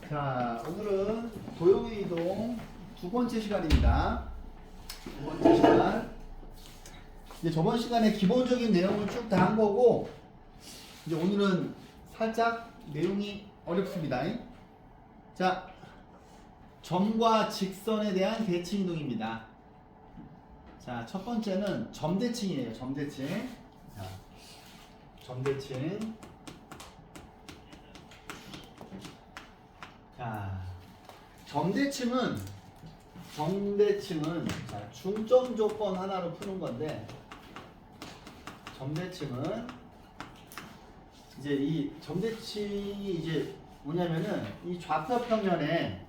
자, 오늘은 도형의 이동 두 번째 시간입니다. 두 번째 시간. 이제 저번 시간에 기본적인 내용을 쭉 다 한 거고, 이제 오늘은 살짝 내용이 어렵습니다. 자, 점과 직선에 대한 대칭 이동입니다. 자, 첫 번째는 점대칭이에요. 점대칭. 자, 점대칭. 자, 점대칭은 자, 중점 조건 하나로 푸는 건데, 점대칭은 이제 이 점대칭이 이제 뭐냐면은 이 좌표 평면에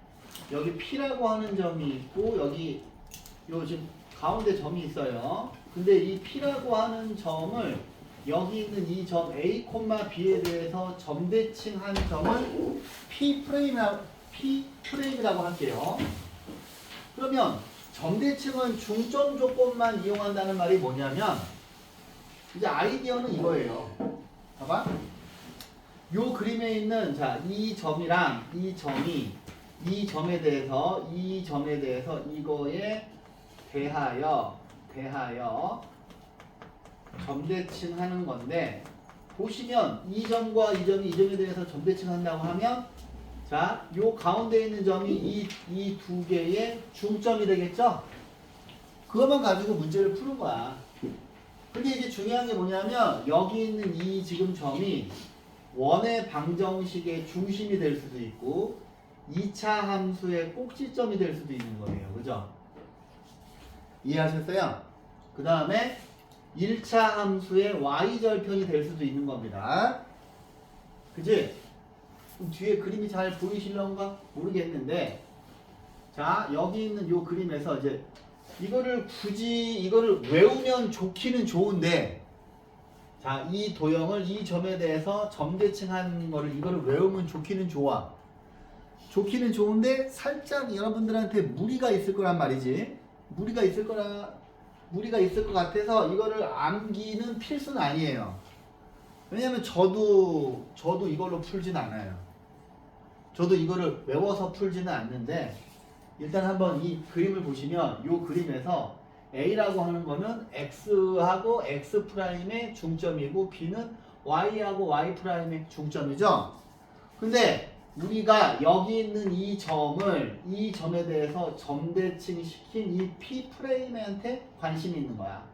여기 P라고 하는 점이 있고 여기 요 지금 가운데 점이 있어요. 근데 이 P라고 하는 점을 여기 있는 이 점 A, B에 대해서 점대칭한 점을 P 프레임이라고 할게요. 그러면 점대칭은 중점 조건만 이용한다는 말이 뭐냐면 이제 아이디어는 이거예요. 봐봐. 요 그림에 있는 자, 이 점이랑 이 점이 이 점에 대해서 이거에 대하여 점대칭 하는 건데, 보시면 이 점과 이 점에 대해서 점대칭 한다고 하면 자, 요 가운데 있는 점이 이 두 개의 중점이 되겠죠? 그것만 가지고 문제를 푸는 거야. 근데 이제 중요한 게 뭐냐면 여기 있는 이 지금 점이 원의 방정식의 중심이 될 수도 있고 2차 함수의 꼭지점이 될 수도 있는 거예요. 그죠? 이해하셨어요? 그 다음에 1차 함수의 y절편이 될 수도 있는 겁니다. 그치? 뒤에 그림이 잘 보이실런가? 모르겠는데, 자, 여기 있는 요 그림에서 이제 이거를 외우면 좋기는 좋은데, 자, 이 도형을 이 점에 대해서 점대칭한 거를 이거를 외우면 좋기는 좋아. 좋기는 좋은데 살짝 여러분들한테 무리가 있을 거란 말이지. 무리가 있을 것 같아서 이거를 암기는 필수는 아니에요. 왜냐면 저도 이걸로 풀진 않아요. 저도 이거를 외워서 풀지는 않는데, 일단 한번 이 그림을 보시면 이 그림에서 A라고 하는 거는 X하고 X'의 중점이고 B는 Y하고 Y'의 중점이죠. 근데 우리가 여기 있는 이 점에 대해서 점대칭 시킨 이 P'한테 관심이 있는 거야.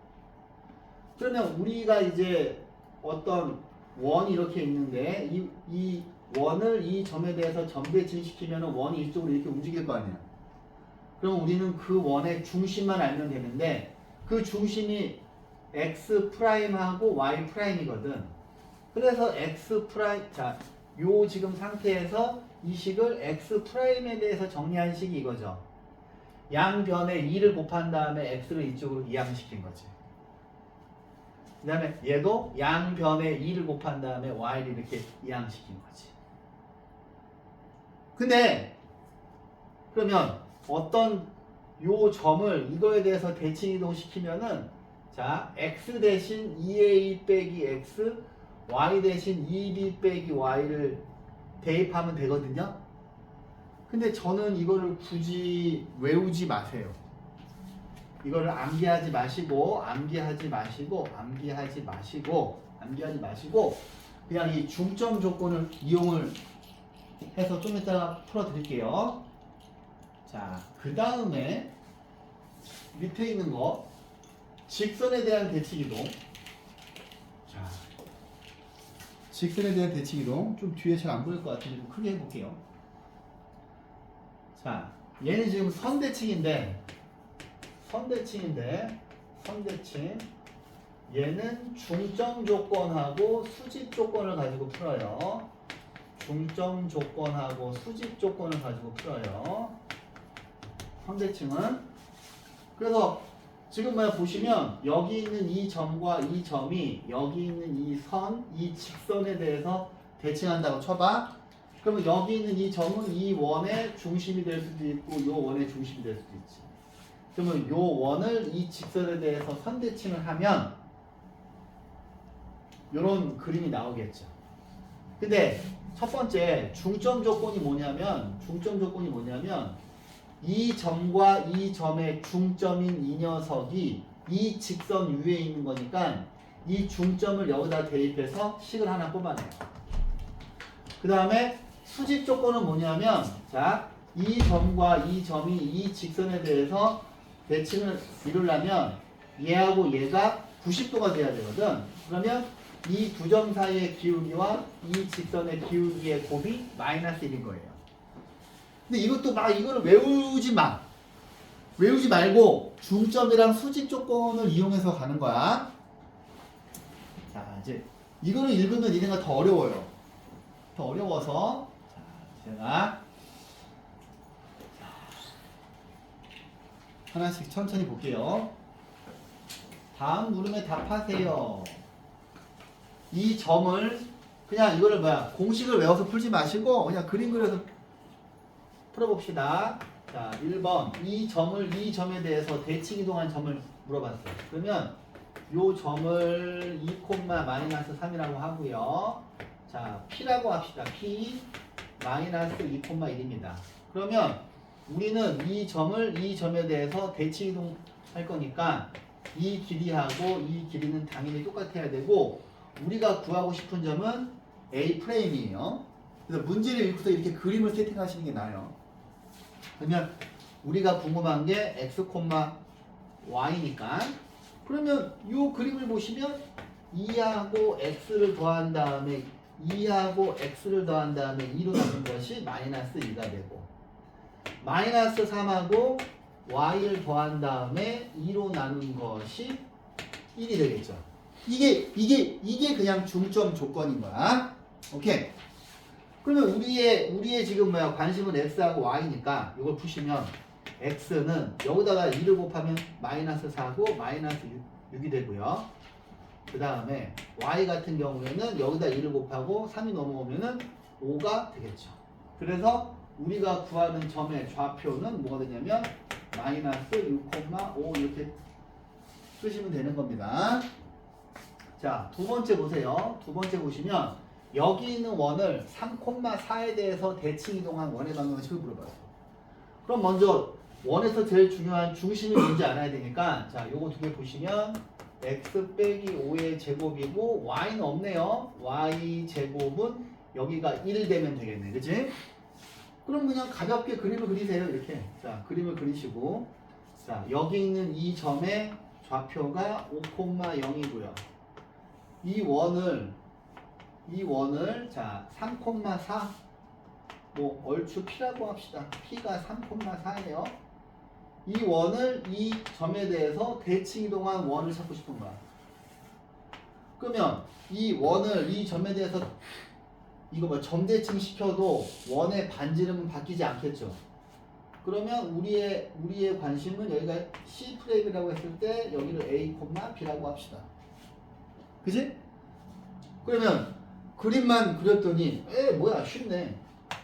그러면 우리가 이제 어떤 원이 이렇게 있는데 이 원을 이 점에 대해서 점대칭 시키면 원이 이쪽으로 이렇게 움직일 거 아니야. 그럼 우리는 그 원의 중심만 알면 되는데 그 중심이 X'하고 Y'이거든. 그래서 자, 요 지금 상태에서 이 식을 X'에 대해서 정리한 식이 이거죠. 양변에 2를 곱한 다음에 X를 이쪽으로 이항시킨 거지. 그 다음에 얘도 양변에 2를 곱한 다음에 Y를 이렇게 이항시킨 거지. 근데 그러면 어떤 요 점을 이거에 대해서 대칭 이동시키면은 자, X 대신 2A 빼기 X, Y 대신 2B 빼기 Y를 대입하면 되거든요. 근데 저는 이거를 굳이 외우지 마세요. 이거를 암기하지 마시고 그냥 이 중점 조건을 이용을 해서 좀 이따가 풀어 드릴게요. 자, 그 다음에 밑에 있는 거 직선에 대한 대칭 이동. 자, 직선에 대한 대칭 이동 좀 뒤에 잘 안 보일 것 같은데 좀 크게 해볼게요. 자, 얘는 지금 선대칭인데 얘는 중점 조건하고 수직 조건을 가지고 풀어요. 중점 조건하고 수직 조건을 가지고 풀어요. 선대칭은. 그래서 지금 보시면 여기 있는 이 점과 이 점이 여기 있는 이 직선에 대해서 대칭한다고 쳐봐. 그러면 여기 있는 이 점은 이 원의 중심이 될 수도 있고 이 원의 중심이 될 수도 있지. 그러면 이 원을 이 직선에 대해서 선대칭을 하면 이런 그림이 나오겠죠. 근데 첫 번째 중점 조건이 뭐냐면 이 점과 이 점의 중점인 이 녀석이 이 직선 위에 있는 거니까 이 중점을 여기다 대입해서 식을 하나 뽑아내요. 그 다음에 수직 조건은 뭐냐면 자, 이 점과 이 점이 이 직선에 대해서 대칭을 이루려면 얘하고 얘가 90도가 돼야 되거든. 그러면 이 두 점 사이의 기울기와 이 직선의 기울기의 곱이 마이너스 1인 거예요. 근데 이것도 막 이거를 외우지 말고 중점이랑 수직 조건을 이용해서 가는 거야. 자, 이제 이거를 읽으면 니네가 더 어려워요. 더 어려워서 자, 제가 하나씩 천천히 볼게요. 다음 물음에 답하세요. 이 점을 그냥 이거를 공식을 외워서 풀지 마시고 그냥 그림 그려서 풀어봅시다. 자, 1번 이 점을 이 점에 대해서 대칭 이동한 점을 물어봤어요. 그러면 요 점을 2,-3이라고 하고요. 자, P라고 합시다. P -2,1입니다. 그러면 우리는 이 점을 이 점에 대해서 대칭 이동할 거니까 이 길이하고 이 길이는 당연히 똑같아야 되고 우리가 구하고 싶은 점은 A 프레임이에요. 그래서 문제를 읽고서 이렇게 그림을 세팅하시는 게 나아요. 그러면 우리가 궁금한 게 x, y니까 그러면 이 그림을 보시면 2하고 x를 더한 다음에 2하고 x를 더한 다음에 2로 나눈 것이 마이너스 2가 되고 마이너스 3하고 y를 더한 다음에 2로 나눈 것이 1이 되겠죠. 이게 그냥 중점 조건인 거야. 오케이. 그러면 우리의 지금 관심은 x하고 y니까 이걸 푸시면 x는 여기다가 2를 곱하면 마이너스 4고 마이너스 6이 되고요. 그 다음에 y 같은 경우에는 여기다 2를 곱하고 3이 넘어오면은 5가 되겠죠. 그래서 우리가 구하는 점의 좌표는 뭐가 되냐면 마이너스 6,5 이렇게 쓰시면 되는 겁니다. 자, 두 번째 보세요. 두 번째 보시면 여기 있는 원을 3,4에 대해서 대칭 이동한 원의 방정식을 물어봐요. 그럼 먼저 원에서 제일 중요한 중심이 뭔지 알아야 되니까 자, 요거 두 개 보시면 x 빼기 5의 제곱이고 y는 없네요. y 제곱은 여기가 1 되면 되겠네. 그치? 그럼 그냥 가볍게 그림을 그리세요. 이렇게. 자, 그림을 그리시고 자, 여기 있는 이 점의 좌표가 5,0이고요. 이 원을 자 3,4 뭐 얼추 P라고 합시다. P가 3,4예요. 이 원을 이 점에 대해서 대칭 이동한 원을 찾고 싶은 거야. 그러면 이 원을 이 점에 대해서 이거 점 대칭 시켜도 원의 반지름은 바뀌지 않겠죠. 그러면 우리의 관심은 여기가 C 프레임이라고 했을 때 여기를 A, B라고 합시다. 그지? 그러면 그림만 그렸더니 뭐야 쉽네.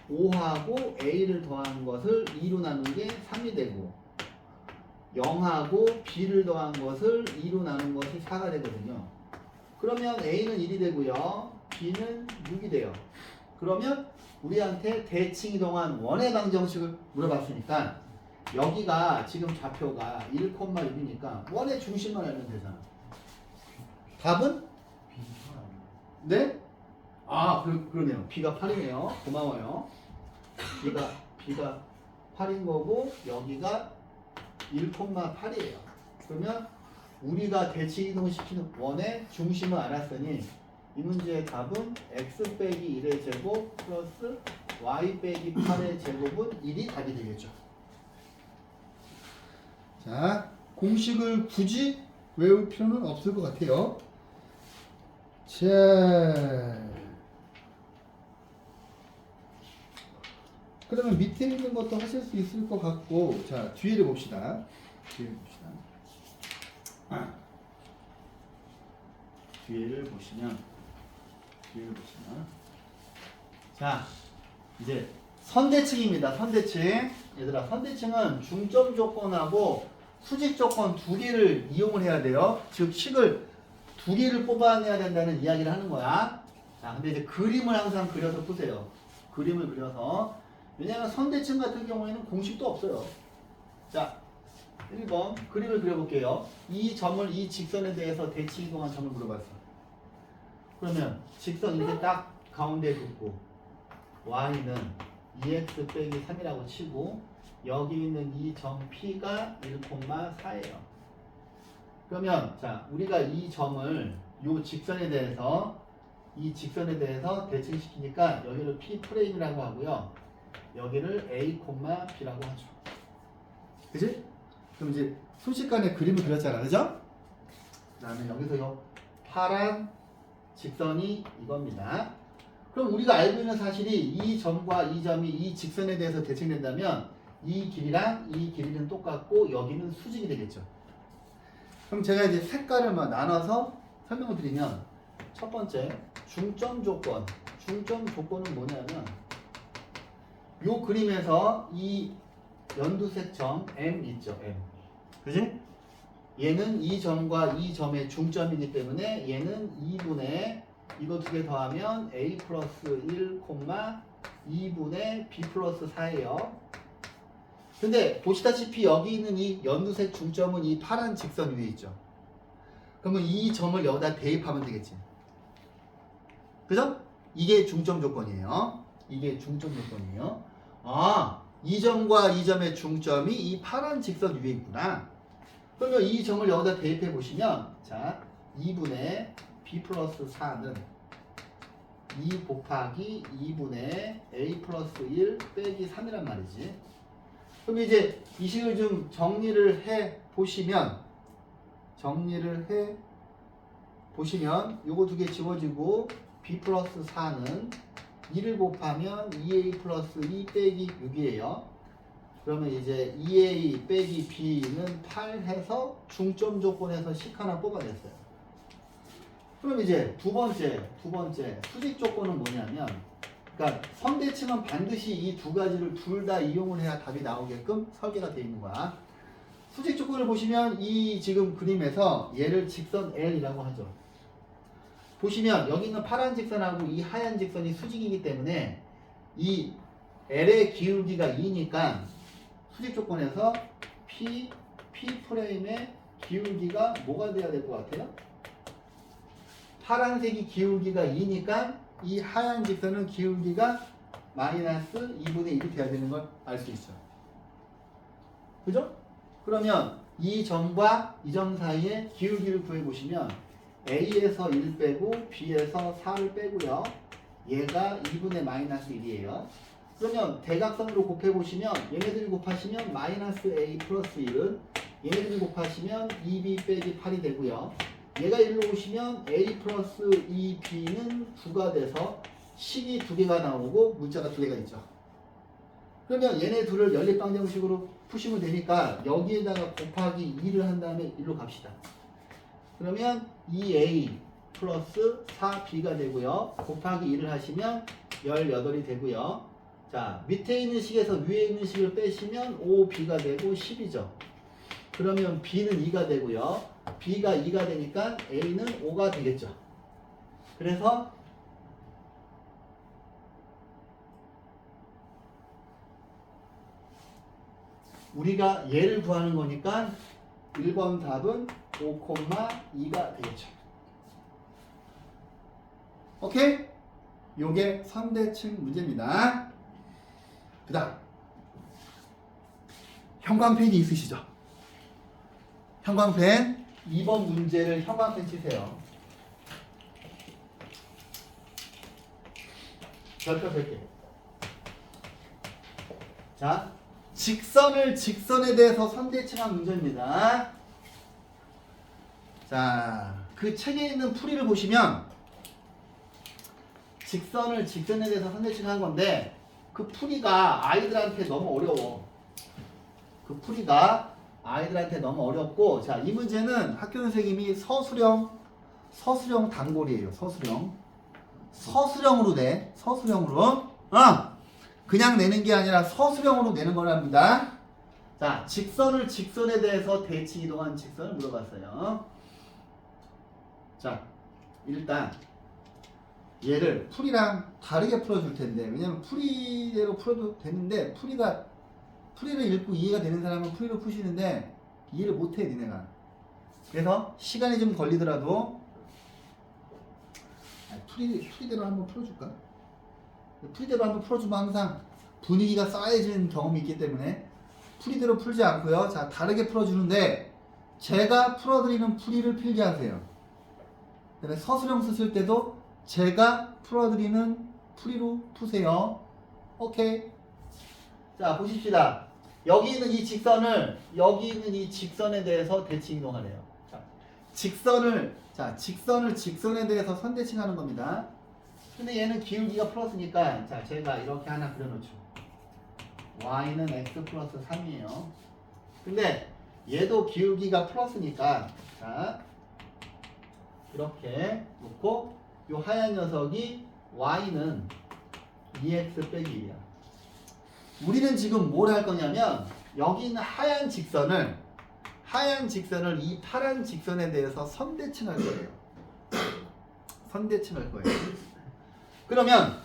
5하고 A를 더한 것을 2로 나눈 게 3이 되고 0하고 B를 더한 것을 2로 나눈 것이 4가 되거든요. 그러면 A는 1이 되고요. B는 6이 돼요. 그러면 우리한테 대칭 이동한 원의 방정식을 물어봤으니까 여기가 지금 좌표가 1,6이니까 원의 중심만 알면 되잖아. 답은? 네? 아, 그러네요. B가 8이네요. 고마워요. B가 8인 거고 여기가 1,8이에요. 그러면 우리가 대칭 이동시키는 원의 중심을 알았으니 이 문제의 답은 x 빼기 1의 제곱 플러스 y 빼기 8의 제곱은 1이 답이 되겠죠. 자, 공식을 굳이 외울 필요는 없을 것 같아요. 자, 그러면 밑에 있는 것도 하실 수 있을 것 같고, 자, 뒤를 봅시다. 뒤를 보시면 자, 이제 선대칭입니다. 선대칭. 얘들아, 선대칭은 중점 조건하고 수직 조건 두 개를 이용을 해야 돼요. 즉 식을 두 개를 뽑아내야 된다는 이야기를 하는 거야. 자, 근데 이제 그림을 항상 그려서 푸세요. 그림을 그려서. 왜냐하면 선대칭 같은 경우에는 공식도 없어요. 자, 1번 그림을 그려볼게요. 이 점을 이 직선에 대해서 대칭 이동한 점을 물어봤어. 그러면 직선 이렇게 딱 가운데 긋고 y는 2x 빼기 3이라고 치고 여기 있는 이 점 P가 1,4예요. 그러면 자 우리가 이 점을 요 직선에 대해서 이 직선에 대해서 대칭시키니까 여기를 P 프레임이라고 하고요. 여기를 A, B라고 하죠. 그지? 그럼 이제 순식간에 그림을 그렸잖아. 그죠? 그 다음에 여기서 요 파란 직선이 이겁니다. 그럼 우리가 알고 있는 사실이 이 점과 이 점이 이 직선에 대해서 대칭된다면 이 길이랑 이 길이는 똑같고 여기는 수직이 되겠죠. 그럼 제가 이제 색깔을 나눠서 설명을 드리면 첫 번째 중점 조건. 중점 조건은 뭐냐면 요 그림에서 이 연두색 점 M 있죠. M. 그지? 얘는 이 점과 이 점의 중점이기 때문에 얘는 2분의 이거 두 개 더하면 A 플러스 1, 2분의 B 플러스 4예요. 근데 보시다시피 여기 있는 이 연두색 중점은 이 파란 직선 위에 있죠. 그러면 이 점을 여기다 대입하면 되겠지. 그죠? 이게 중점 조건이에요. 이게 중점 조건이에요. 아, 이 점과 이 점의 중점이 이 파란 직선 위에 있구나. 그러면 이 점을 여기다 대입해 보시면 자 2분의 B 플러스 4는 2 곱하기 2분의 A 플러스 1 빼기 3이란 말이지. 그럼 이제 이 식을 좀 정리를 해 보시면 요거 두 개 지워지고 B 플러스 4는 2를 곱하면 2A 플러스 2 빼기 6이에요. 그러면 이제 2A 빼기 B는 8 해서 중점 조건에서 식 하나 뽑아냈어요. 그럼 이제 두 번째 수직 조건은 뭐냐면 그러니까 선대칭은 반드시 이 두 가지를 둘 다 이용을 해야 답이 나오게끔 설계가 되어 있는 거야. 수직 조건을 보시면 이 지금 그림에서 얘를 직선 L이라고 하죠. 보시면 여기 있는 파란 직선하고 이 하얀 직선이 수직이기 때문에 이 L의 기울기가 2니까 수직 조건에서 P 프레임의 기울기가 뭐가 돼야 될 것 같아요? 파란색이 기울기가 2니까 이 하얀 직선은 기울기가 마이너스 2분의 1이 돼야 되는 걸 알 수 있어요. 그죠? 그러면 이 점과 이 점 사이의 기울기를 구해보시면 A에서 1 빼고 B에서 4를 빼고요. 얘가 2분의 마이너스 1이에요. 그러면 대각선으로 곱해보시면 얘네들이 곱하시면 마이너스 A 플러스 1은 얘네들이 곱하시면 2B 빼기 8이 되고요. 얘가 1로 오시면 A 플러스 2B는 9가 돼서 식이 2개가 나오고 문자가 2개가 있죠. 그러면 얘네 둘을 연립방정식으로 푸시면 되니까 여기에다가 곱하기 2를 한 다음에 1로 갑시다. 그러면 2A 플러스 4B가 되고요. 곱하기 2를 하시면 18이 되고요. 자, 밑에 있는 식에서 위에 있는 식을 빼시면 5B가 되고 10이죠. 그러면 B는 2가 되고요. B가 2가 되니까 A는 5가 되겠죠. 그래서 우리가 얘를 구하는 거니까 1번 답은 5,2가 되겠죠. 오케이? 요게 선대칭 문제입니다. 그 다음 형광펜이 있으시죠? 형광펜 2번 문제를 형광펜 치세요. 별표 100개. 자, 직선에 대해서 선대칭한 문제입니다. 자, 그 책에 있는 풀이를 보시면 직선에 대해서 선대칭한 건데 그 풀이가 아이들한테 너무 어려워. 그 풀이가 아이들한테 너무 어렵고, 자, 이 문제는 학교 선생님이 서술형 단골이에요. 서술형으로 돼. 서술형으로. 그냥 내는 게 아니라 서술형으로 내는 거랍니다. 자, 직선에 대해서 대칭 이동한 직선을 물어봤어요. 자, 일단 얘를 풀이랑 다르게 풀어줄 텐데, 왜냐면 풀이대로 풀어도 되는데 풀이를 읽고 이해가 되는 사람은 풀이로 푸시는데 이해를 못해 니네가. 그래서 시간이 좀 걸리더라도 풀이대로 한번 풀어줄까? 풀이대로 한번 풀어주면 항상 분위기가 쌓여지는 경험이 있기 때문에 풀이대로 풀지 않고요. 자, 다르게 풀어주는데 제가 풀어드리는 풀이를 필기 하세요. 그다음에 서술형 쓰실 때도 제가 풀어드리는 풀이로 푸세요. 오케이. 자, 보십시다. 여기 있는 이 직선에 대해서 대칭 이동하래요. 직선을 직선에 대해서 선대칭하는 겁니다. 근데 얘는 기울기가 플러스니까 자, 제가 이렇게 하나 그려놓죠. y는 x 플러스 3이에요. 근데 얘도 기울기가 플러스니까 자, 이렇게 놓고 요 하얀 녀석이 y는 2x 빼기 1이야. 우리는 지금 뭘 할 거냐면 여기 있는 하얀 직선을 이 파란 직선에 대해서 선대칭할 거예요. 선대칭할 거예요. 그러면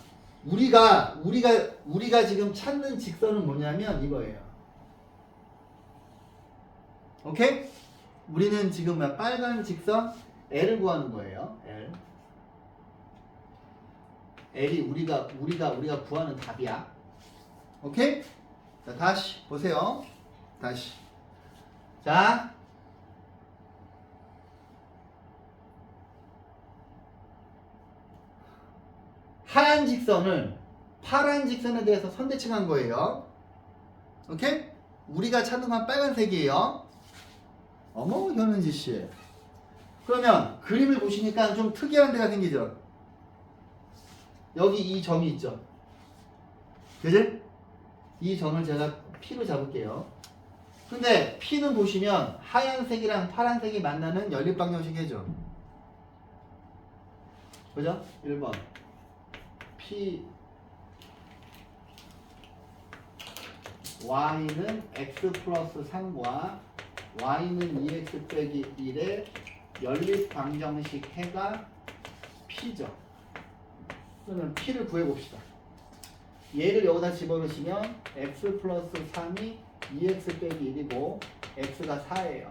우리가 지금 찾는 직선은 뭐냐면 이거예요. 오케이? 우리는 지금 빨간 직선 L을 구하는 거예요. L이 우리가 구하는 답이야. 오케이? 자, 다시 보세요. 다시. 자. 하얀 직선을 파란 직선에 대해서 선대칭한 거예요. 오케이? 우리가 찾는 건 빨간색이에요. 어머, 현은지 씨. 그러면 그림을 보시니까 좀 특이한 데가 생기죠? 여기 이 점이 있죠? 그지? 이 점을 제가 P로 잡을게요. 근데 P는 보시면 하얀색이랑 파란색이 만나는 연립방정식이죠. 그죠? 1번. P y는 x 플러스 3과 y는 2x 빼기 1의 연립방정식 해가 P죠. 그러면 P를 구해봅시다. 얘를 여기다 집어넣으시면 x 플러스 3이 2x 빼기 1이고 x가 4예요.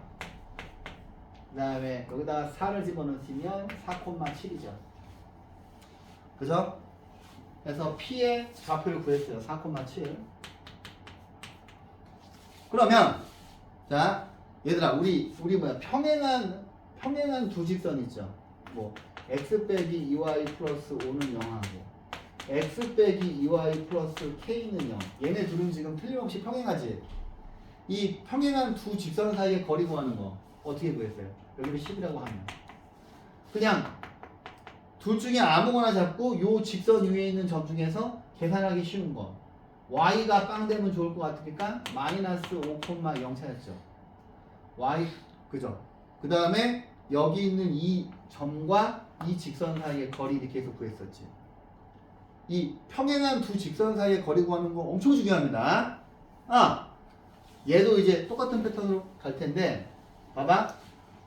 그 다음에 여기다가 4를 집어넣으시면 4,7이죠. 그죠? 그래서 P의 좌표를 구했어요. 4,7. 그러면 자, 얘들아 우리 뭐야 평행한 두 직선 있죠. 뭐 x 빼기 2y 플러스 5는 0하고 x 빼기 2y 플러스 k는 0. 얘네 둘은 지금 틀림없이 평행하지. 이 평행한 두 직선 사이의 거리 구하는 거 어떻게 구했어요? 여기를 10이라고 하면 그냥 둘 중에 아무거나 잡고 요 직선 위에 있는 점 중에서 계산하기 쉬운 거. y가 빵 되면 좋을 것 같으니까 마이너스 5,0 찾았죠. y 그죠? 그 다음에 여기 있는 이 점과 이 직선 사이의 거리를 계속 구했었지. 이 평행한 두 직선 사이의 거리 구하는 거 엄청 중요합니다. 얘도 이제 똑같은 패턴으로 갈 텐데 봐봐.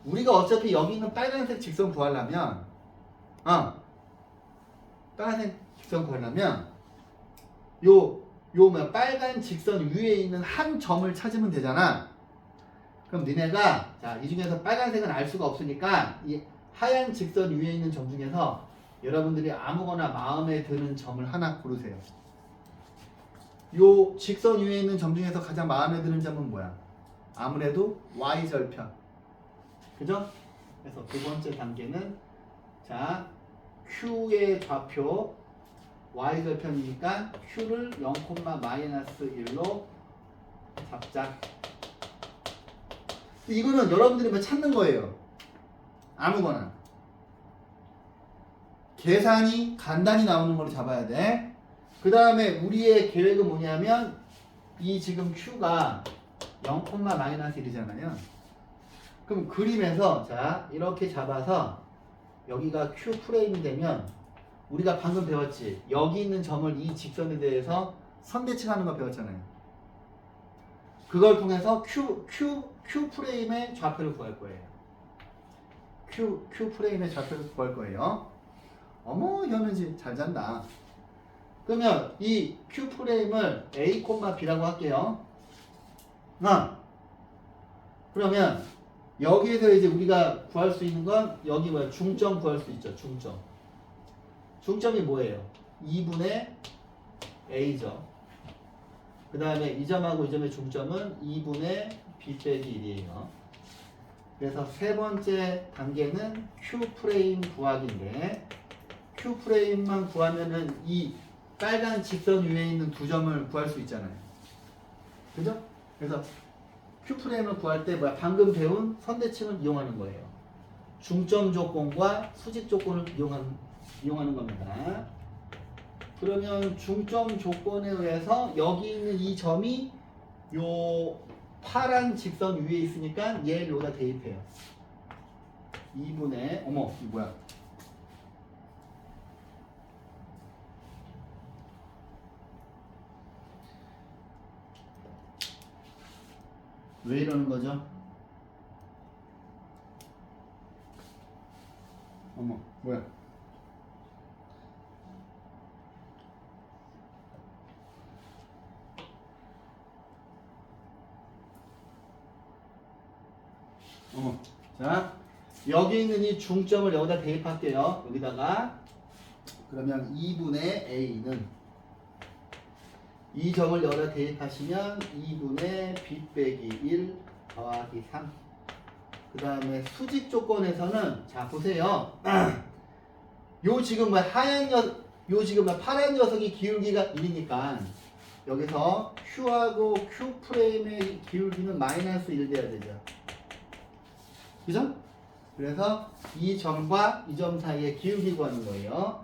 우리가 어차피 여기 있는 빨간색 직선 구하려면 빨간색 직선 구하려면 빨간 직선 위에 있는 한 점을 찾으면 되잖아. 그럼 니네가 자, 이 중에서 빨간색은 알 수가 없으니까 이 하얀 직선 위에 있는 점 중에서 여러분들이 아무거나 마음에 드는 점을 하나 고르세요. 요 직선 위에 있는 점 중에서 가장 마음에 드는 점은 뭐야? 아무래도 y절편. 그죠? 그래서 두 번째 단계는 자, Q의 좌표 y절편이니까 Q를 0,-1로 잡자. 이거는 여러분들이 뭐 찾는 거예요. 아무거나. 계산이 간단히 나오는 걸로 잡아야 돼. 그 다음에 우리의 계획은 뭐냐면 이 지금 Q가 0,-1이잖아요. 그럼 그림에서 자 이렇게 잡아서 여기가 Q 프레임이 되면 우리가 방금 배웠지. 여기 있는 점을 이 직선에 대해서 선대칭하는 거 배웠잖아요. 그걸 통해서 Q 프레임의 좌표를 구할 거예요. Q 프레임의 좌표를 구할 거예요. 어머 현은씨 잘 잔다. 그러면 이 Q 프레임을 A, B라고 할게요. 그러면 여기에서 이제 우리가 구할 수 있는 건 여기 뭐야? 중점 구할 수 있죠. 중점. 중점이 뭐예요? 2분의 A죠. 그 다음에 이 점하고 이 점의 중점은 2분의 B 빼기 1이에요. 그래서 세 번째 단계는 Q 프레임 구하기인데 Q 프레임만 구하면은 이 빨간 직선 위에 있는 두 점을 구할 수 있잖아요. 그죠? 그래서 Q 프레임을 구할 때 뭐야? 방금 배운 선대칭을 이용하는 거예요. 중점 조건과 수직 조건을 이용하는 겁니다. 그러면 중점 조건에 의해서 여기 있는 이 점이 요 파란 직선 위에 있으니까 얘를 여기다 대입해요. 2분의 어머 이 뭐야? 왜 이러는 거죠? 어머 뭐야? 자 여기 있는 이 중점을 여기다 대입할게요. 여기다가 그러면 2분의 A는 이 점을 여기다 대입하시면 2분의 B 빼기 1 더하기 3. 그 다음에 수직 조건에서는 자 보세요. 요 지금 뭐 요 지금 뭐 파란 녀석이 기울기가 1이니까 여기서 Q하고 Q 프레임의 기울기는 마이너스 1 돼야 되죠. 그죠? 그래서 이 점과 이 점 사이의 기울기 구하는 거예요.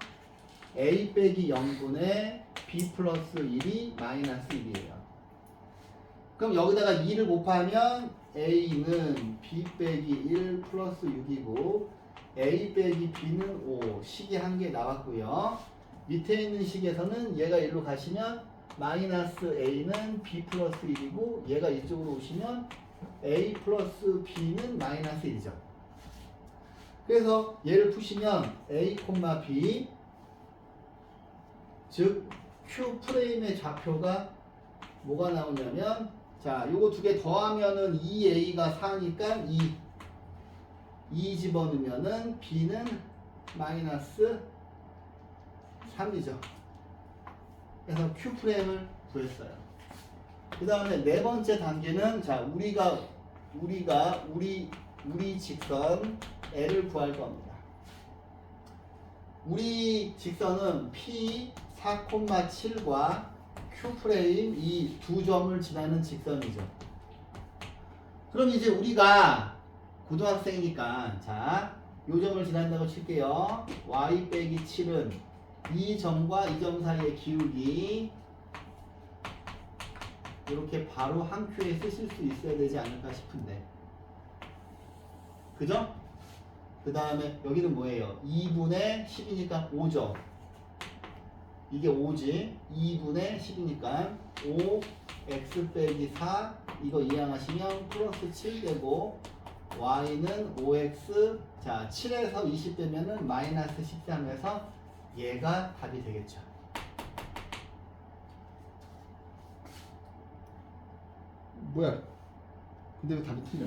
A 빼기 0분의 B 플러스 1이 마이너스 1이에요. 그럼 여기다가 2를 곱하면 A는 B 빼기 1 플러스 6이고 A 빼기 B는 5. 식이 한 개 나왔고요. 밑에 있는 식에서는 얘가 1로 가시면 마이너스 A는 B 플러스 1이고 얘가 이쪽으로 오시면 A 플러스 B는 마이너스 1이죠. 그래서 얘를 푸시면 A, B 즉 Q 프레임의 좌표가 뭐가 나오냐면 자 요거 두 개 더하면은 2A가 4니까 2 집어넣으면은 B는 마이너스 3이죠. 그래서 Q 프레임을 구했어요. 그 다음에 네 번째 단계는 자 우리 직선 L을 구할 겁니다. 우리 직선은 P 4,7과 Q 프레임 이 두 점을 지나는 직선이죠. 그럼 이제 우리가 고등학생이니까 자, 요 점을 지난다고 칠게요. Y 빼기 7은 이 점과 이 점 사이의 기울기 이렇게 바로 한 큐에 쓰실 수 있어야 되지 않을까 싶은데 그죠? 그 다음에 여기는 뭐예요? 2분의 10이니까 5죠. 이게 5지. 2분의 10이니까 5 x 빼기 4 이거 이항하시면 플러스 7 되고 y는 5x 자 7에서 20 되면은 마이너스 13에서 얘가 답이 되겠죠. 뭐야? 근데 왜 답이 틀려?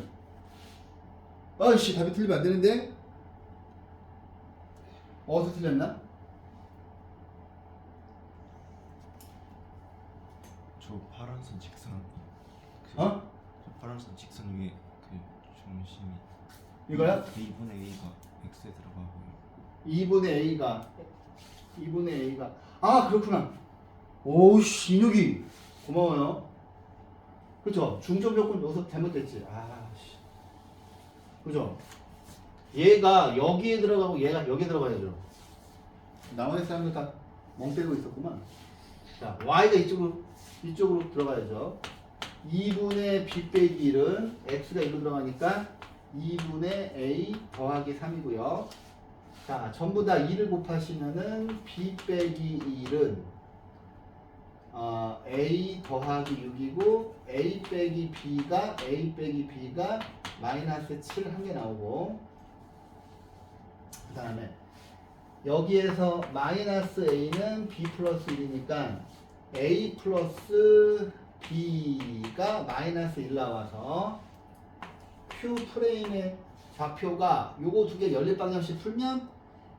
아이씨 답이 틀리면 안 되는데? 어디서 틀렸나? 저 파란선 직선 어? 저 파란선 직선 위에 그 중심이 이거야? 2분의 A가 X에 들어가고요. 2분의 A가 아 그렇구나. 오우씨 인욱이 고마워요. 그죠? 중점 조건 여기서 잘못됐지. 아씨 그죠? 얘가 여기에 들어가고 얘가 여기에 들어가야죠. 나머지 사람들 다 멍 때리고 있었구만. 자 Y가 이쪽으로 들어가야죠. 2분의 B 빼기 1은 X가 이리로 들어가니까 2분의 A 더하기 3이고요. 자, 전부 다 2를 곱하시면은 B 빼기 1은 A 더하기 6이고 A 빼기 B가 마이너스 7 한 개 나오고 그 다음에 여기에서 마이너스 a는 b 플러스 1이니까 a 플러스 b가 마이너스 1 나와서 q 프레임의 좌표가 요거 두 개 연립 방정식 풀면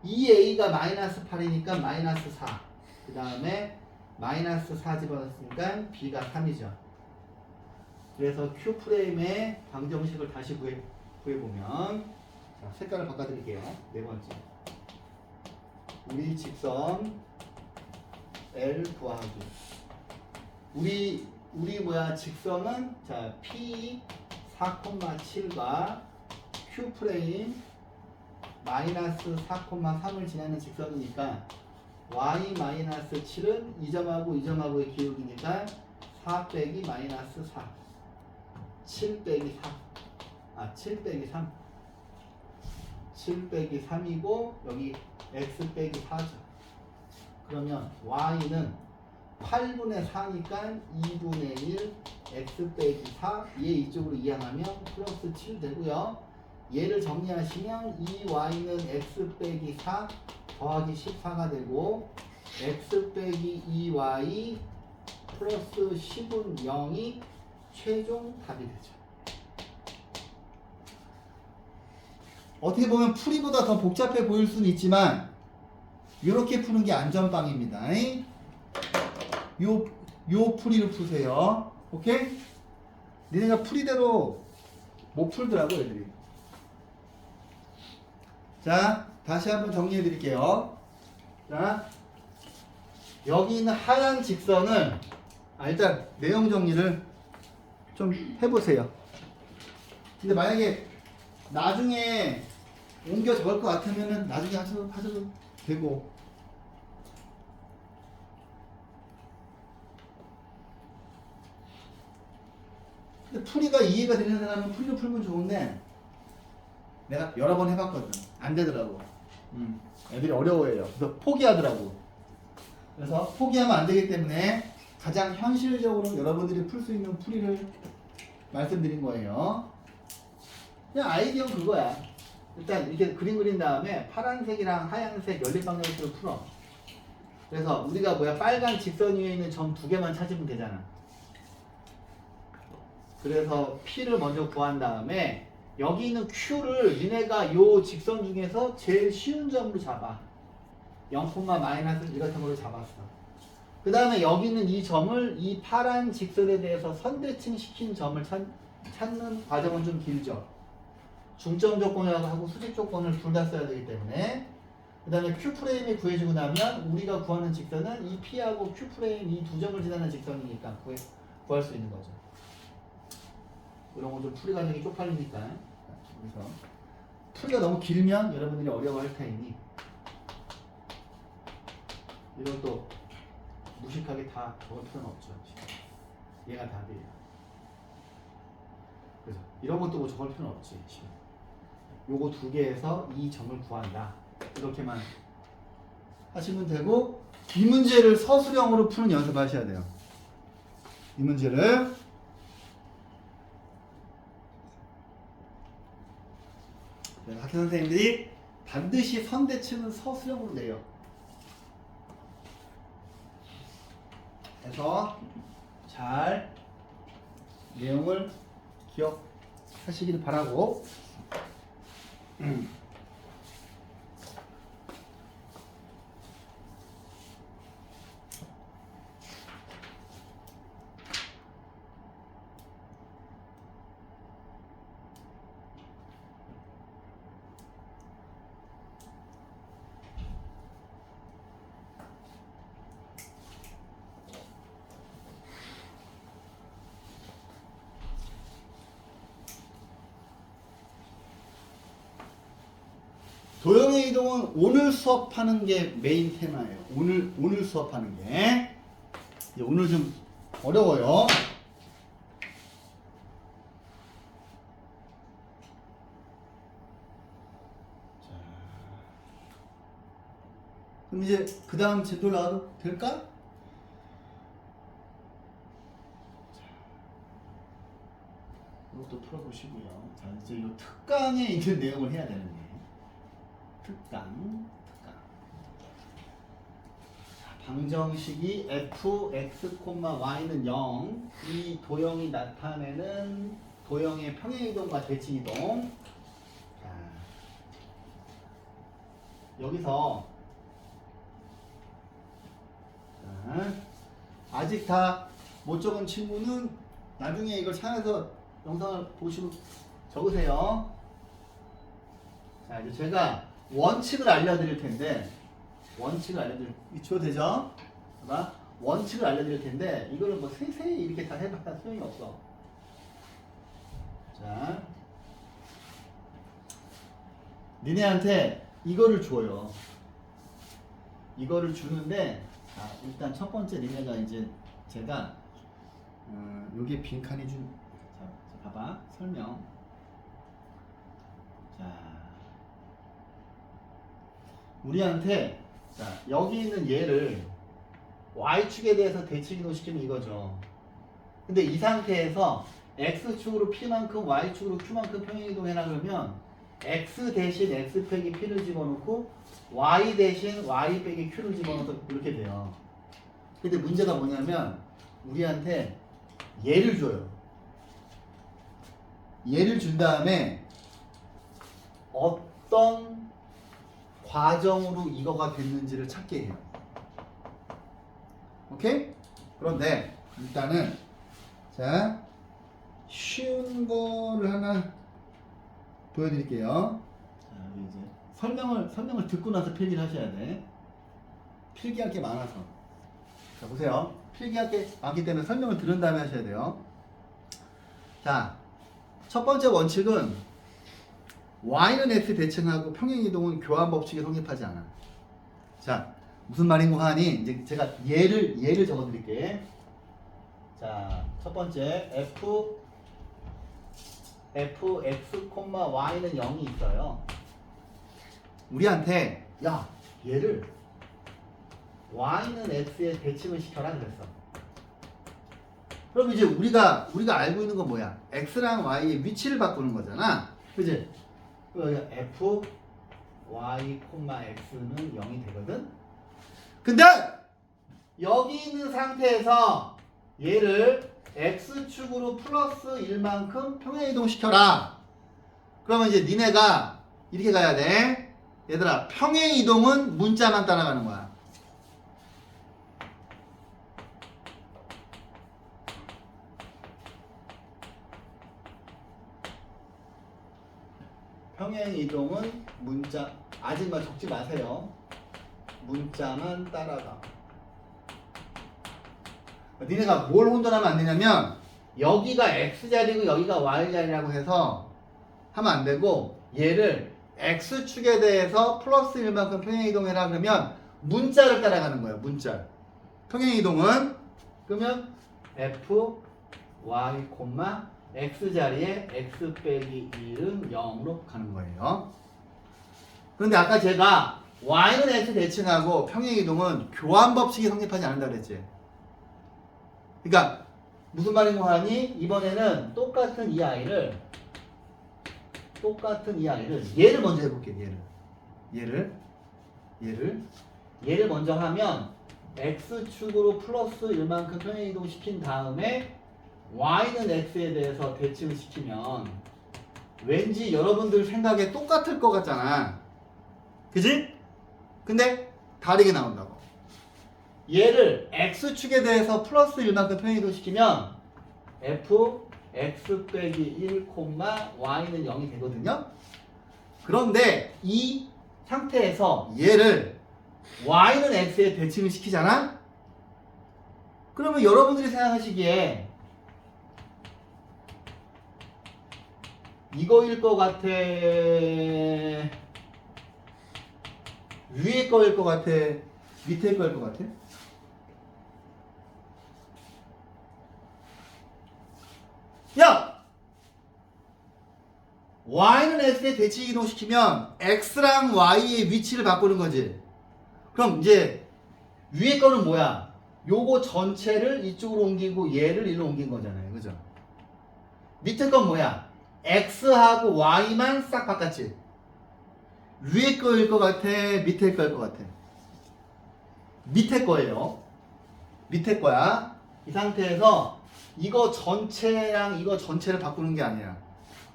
2a가 마이너스 8이니까 마이너스 4. 그 다음에 마이너스 4 집어넣었으니까 b가 3이죠. 그래서 q 프레임의 방정식을 다시 구해보면, 자, 색깔을 바꿔드릴게요. 네 번째. 우리 직선 L 구하기. 우리 직선은 자 P 4,7과 Q 프레임 마이너스 4,3을 지나는 직선이니까 Y 마이너스 7은 이 점하고 이 점하고의 기울기니까 4 빼기 마이너스 4 7 빼기 4 7 빼기 3 7 빼기 3이고 여기 x 빼기 4죠. 그러면 y는 8분의 4니까 2분의 1 x 빼기 4 얘 이쪽으로 이항하면 플러스 7 되고요. 얘를 정리하시면 이 y는 x 빼기 4 더하기 14가 되고 x 빼기 2y 플러스 10은 0이 최종 답이 되죠. 어떻게 보면 풀이보다 더 복잡해 보일 수는 있지만 이렇게 푸는 게 안전빵입니다. 요 풀이를 푸세요. 오케이? 니네가 풀이대로 못 풀더라고 애들이. 자, 다시 한번 정리해 드릴게요. 자, 여기 있는 하얀 직선을 일단 내용 정리를 좀 해보세요. 근데 만약에 나중에 옮겨 적을 것 같으면은 나중에 하셔도 되고. 근데 풀이가 이해가 되는 사람은 풀이로 풀면 좋은데 내가 여러 번 해봤거든. 안 되더라고. 애들이 어려워해요. 그래서 포기하더라고. 그래서 포기하면 안 되기 때문에 가장 현실적으로 여러분들이 풀 수 있는 풀이를 말씀드린 거예요. 그냥 아이디어는 그거야. 일단 이렇게 그림 그린 다음에 파란색이랑 하얀색 연립방정식으로 풀어. 그래서 우리가 뭐야, 빨간 직선 위에 있는 점 두 개만 찾으면 되잖아. 그래서 P를 먼저 구한 다음에 여기 있는 Q를 니네가 요 직선 중에서 제일 쉬운 점으로 잡아. 0, 마이너스 1 같은 걸로 잡았어. 그 다음에 여기 있는 이 점을 이 파란 직선에 대해서 선대칭 시킨 점을 찾는 과정은 좀 길죠. 중점 조건하고 수직 조건을 둘 다 써야 되기 때문에. 그 다음에 Q 프레임이 구해지고 나면 우리가 구하는 직선은 이 P하고 Q 프레임 이 두 점을 지나는 직선이니까 구할 수 있는 거죠. 이런 건 좀 풀이 과정이 쪽팔리니까. 그래서 풀이가 너무 길면 여러분들이 어려워할 테니 이런 또 무식하게 다 적을 필요는 없죠. 얘가 답이에요. 그래서 이런 것도 뭐 적을 필요는 없지. 요거 두 개에서 이 점을 구한다. 이렇게만 하시면 되고, 이 문제를 서술형으로 푸는 연습하셔야 돼요. 이 문제를 학교 선생님들이 반드시 선대칭은 서술형으로 내요. 그래서 잘 내용을 기억하시길 바라고. 도형의 이동은 오늘 수업하는 게 메인 테마예요. 오늘 수업하는 게. 오늘 좀 어려워요. 자, 그럼 이제 그 다음 제표 나와도 될까? 자, 이것도 풀어보시고요. 자, 이제 이 특강에 있는 내용을 해야 되는데. 특강. 방정식이 fx, y는 0. 이 도형이 나타내는 도형의 평행이동과 대칭이동. 자, 여기서 자, 아직 다 못 적은 친구는 나중에 이걸 찾아서 영상을 보시고 적으세요. 자, 이제 제가 원칙을 알려드릴 텐데, 이거 되죠? 봐봐. 원칙을 알려드릴 텐데, 이거를 뭐 세세히 이렇게 다 해봐야 소용이 없어. 자, 니네한테 이거를 줘요. 이거를 주는데, 자, 일단 첫 번째 니네가 이제 제가 요게 빈칸이 준, 자, 봐봐. 설명. 자, 우리한테, 자, 여기 있는 얘를 y축에 대해서 대칭이동시키면 이거죠. 근데 이 상태에서 x축으로 p만큼 y축으로 q만큼 평행이동해라 그러면 x 대신 x 빼기 p를 집어넣고 y 대신 y 빼기 q를 집어넣어서 이렇게 돼요. 근데 문제가 뭐냐면 우리한테 얘를 줘요. 얘를 준 다음에 어떤 과정으로 이거가 됐는지를 찾게 해요. 오케이? 그런데 일단은 자, 쉬운 거를 하나 보여드릴게요. 자, 여기 이제 설명을 듣고 나서 필기를 하셔야 돼. 필기할 게 많아서. 자, 보세요. 필기할 게 많기 때문에 설명을 들은 다음에 하셔야 돼요. 자, 첫 번째 원칙은 y는 x 대칭하고 평행이동은 교환 법칙에 성립하지 않아. 자, 무슨 말인고 하니 이제 제가 예를 적어드릴게. 자, 첫 번째 fx, y는 0이 있어요. 우리한테 야, 얘를 y는 x에 대칭을 시켜라 그랬어. 그럼 이제 우리가 알고 있는 건 뭐야? x랑 y의 위치를 바꾸는 거잖아. 그지? f, y, x는 0이 되거든? 근데 여기 있는 상태에서 얘를 x축으로 플러스 1만큼 평행이동 시켜라. 그러면 이제 니네가 이렇게 가야 돼. 얘들아, 평행이동은 문자만 따라가는 거야. 평행이동은 문자, 아직만 적지 마세요. 문자만 따라가. 니네가 뭘 혼돈하면 안 되냐면 여기가 x자리고 여기가 y자리라고 해서 하면 안 되고 얘를 x축에 대해서 플러스 1만큼 평행이동해라 그러면 문자를 따라가는 거예요. 문자. 평행이동은 그러면 f, y, x자리에 x 빼기 1은 0으로 가는 거예요. 그런데 아까 제가 y는 x 대칭하고 평행이동은 교환 법칙이 성립하지 않는다 그랬지. 그러니까 무슨 말인고 하니 이번에는 똑같은 이 아이를 얘를 먼저 해볼게요. 얘를 먼저 하면 x축으로 플러스 1만큼 평행이동 시킨 다음에 y는 x에 대해서 대칭을 시키면 왠지 여러분들 생각에 똑같을 것 같잖아. 그지? 근데 다르게 나온다고. 얘를 x축에 대해서 플러스 1만큼 평행이동 시키면 f, x 빼기 1, y는 0이 되거든요. 그런데 이 상태에서 얘를 y는 x에 대칭을 시키잖아. 그러면 여러분들이 생각하시기에 이거일 것 같아, 위에 거일 것 같아, 밑에 거일 것 같아? 야! y는 x에 대칭 이동시키면 x랑 y의 위치를 바꾸는 거지. 그럼 이제 위에 거는 뭐야? 요거 전체를 이쪽으로 옮기고 얘를 이리로 옮긴 거잖아요. 그죠? 밑에 건 뭐야? x하고 y만 싹 바꿨지. 위에 거일 것 같아, 밑에 거일 것 같아. 밑에 거예요. 밑에 거야. 이 상태에서 이거 전체랑 이거 전체를 바꾸는 게 아니야.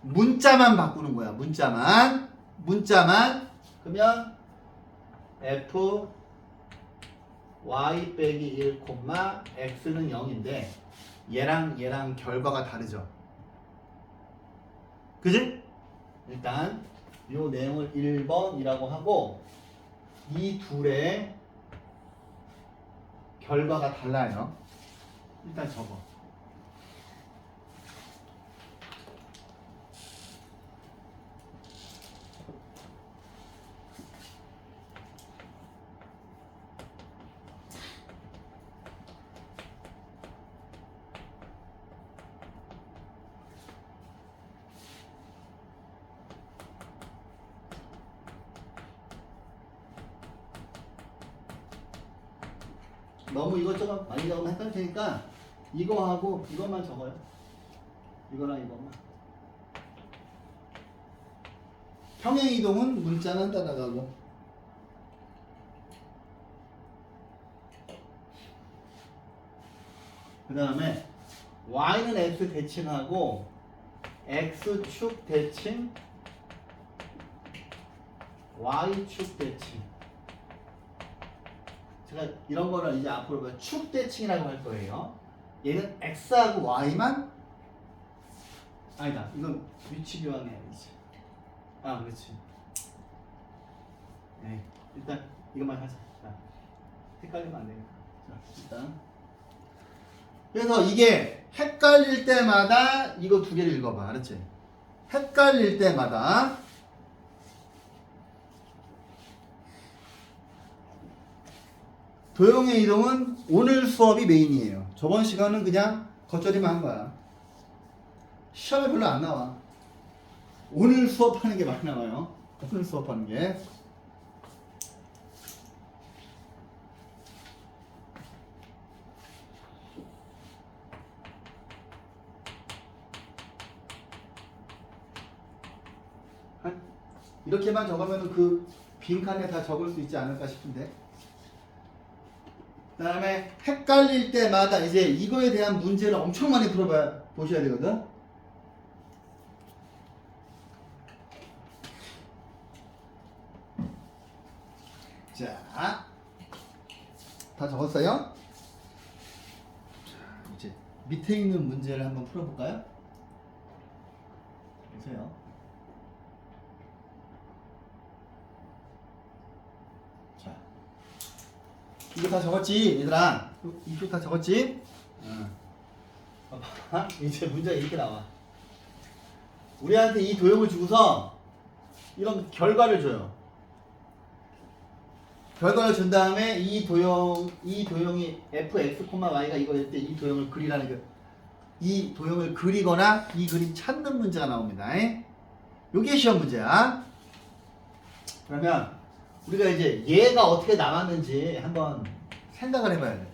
문자만 바꾸는 거야. 문자만. 그러면 f y 빼기 1, x는 0인데 얘랑 결과가 다르죠. 그지? 일단 요 내용을 1번이라고 하고 이 둘의 결과가 달라요. 일단 적어. 너무 이것저것 많이 적으면 헷갈릴 테니까 이거하고 이것만 적어요. 이거랑 이것만. 평행이동은 문자는 따라가고 그 다음에 y는 x 대칭하고 x축 대칭 y축 대칭. 제가 이런 거를 이제 앞으로 축 대칭이라고 할 거예요. 얘는 x하고 y만 아니다. 이건 위치 교환해야지. 아, 그렇지. 네, 일단 이것만 하자. 자, 헷갈리면 안 되니까. 자, 일단. 그래서 이게 헷갈릴 때마다 이거 두 개를 읽어봐. 알았지? 헷갈릴 때마다 도형의 이동은 오늘 수업이 메인이에요. 저번 시간은 그냥 겉절이만 한 거야. 시험에 별로 안 나와. 오늘 수업하는 게 많이 나와요. 오늘 수업하는 게. 이렇게만 적으면 그 빈칸에 다 적을 수 있지 않을까 싶은데. 그 다음에 헷갈릴 때마다 이제 이거에 대한 문제를 엄청 많이 보셔야 되거든. 자, 다 적었어요? 자, 이제 밑에 있는 문제를 한번 풀어볼까요? 보세요. 자, 이거 다 적었지, 얘들아? 이거 다 적었지? 봐봐. 이제 문제가 이렇게 나와. 우리한테 이 도형을 주고서 이런 결과를 줘요. 결과를 준 다음에 이 도형이 fx, y가 이거일 때 이 도형을 그리라는 게, 이 도형을 그리거나 이 그림 찾는 문제가 나옵니다. 요게 시험 문제야. 그러면 우리가 이제 얘가 어떻게 나왔는지 한번 생각을 해봐야 돼.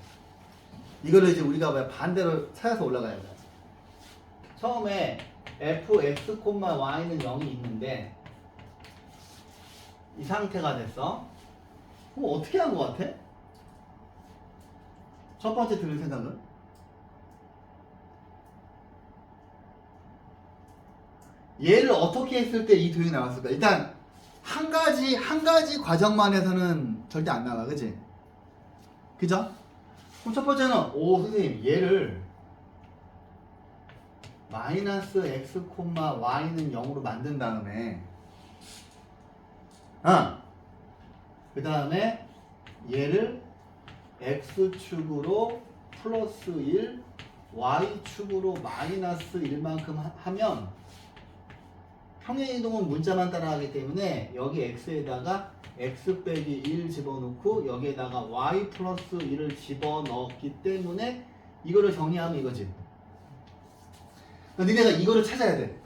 이거를 이제 우리가 반대로 찾아서 올라가야 돼. 처음에 fx, y는 0이 있는데 이 상태가 됐어. 그럼 어떻게 한 것 같아? 첫 번째 드는 생각은? 얘를 어떻게 했을 때 이 도형이 나왔을까? 일단 한 가지 과정만 해서는 절대 안 나와, 그치? 그죠? 그럼 첫 번째는, 오, 선생님, 얘를 마이너스 x, y는 0으로 만든 다음에, 그 다음에 얘를 x축으로 플러스 1, y축으로 마이너스 1만큼 하면 평행이동은 문자만 따라가기 때문에 여기 x에다가 x 빼기 1 집어넣고 여기에다가 y 플러스 1을 집어넣었기 때문에 이거를 정리하면 이거지. 니네가 이거를 찾아야 돼.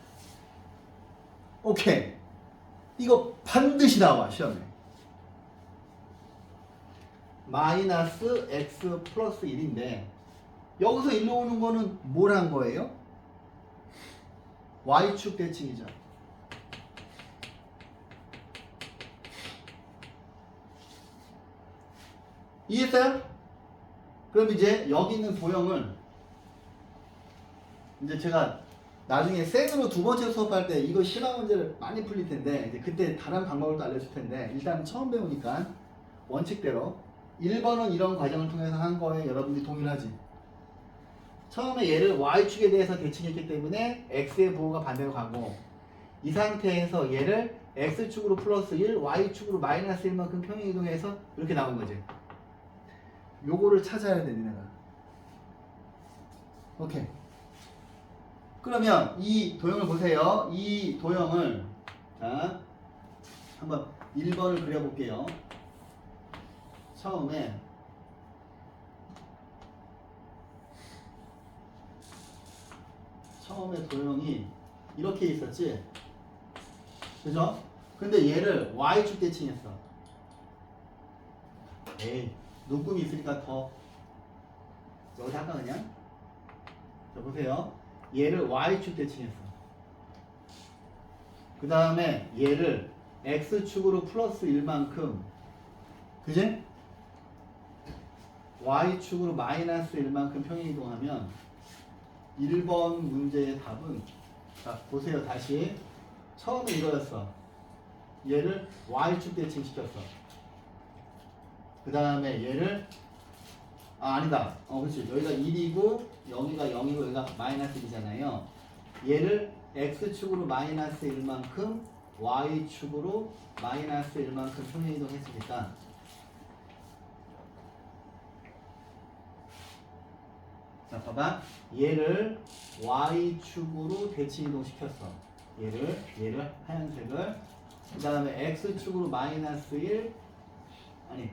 오케이. 이거 반드시 나와, 시험에. 마이너스 x 플러스 1인데 여기서 일로 오는 거는 뭘 한 거예요? y축 대칭이죠. 이해했어요? 그럼 이제 여기 있는 도형을 이제 제가 나중에 생으로 두 번째 수업할 때 이거 실화 문제를 많이 풀릴 텐데 이제 그때 다른 방법을 또 알려줄 텐데 일단 처음 배우니까 원칙대로 1번은 이런 과정을 통해서 한 거에 여러분들이 동일하지. 처음에 얘를 y축에 대해서 대칭했기 때문에 x의 부호가 반대로 가고 이 상태에서 얘를 x축으로 플러스 1, y축으로 마이너스 1만큼 평행 이동해서 이렇게 나온 거지. 요거를 찾아야 돼 니네가. 오케이. 그러면 이 도형을 보세요. 이 도형을 자 한번 1번을 그려볼게요. 처음에 도형이 이렇게 있었지. 그죠? 근데 얘를 y축 대칭했어. 에이, 눈금이 있으니까 더 여기다 할까 그냥? 자 보세요. 얘를 y축 대칭했어. 그 다음에 얘를 x축으로 플러스 1만큼 그지? y축으로 마이너스 1만큼 평행 이동하면 1번 문제의 답은 자 보세요. 다시 처음에 이거였어. 얘를 y축 대칭시켰어. 그 다음에 얘를 아니다. 그렇지. 여기가 1이고 여기가 0이고 여기가 마이너스 1이잖아요. 얘를 x축으로 마이너스 1만큼 y축으로 마이너스 1만큼 평행 이동했으니까 자 봐봐. 얘를 y축으로 대칭 이동시켰어. 얘를 하얀색을 그 다음에 x축으로 마이너스 1 아니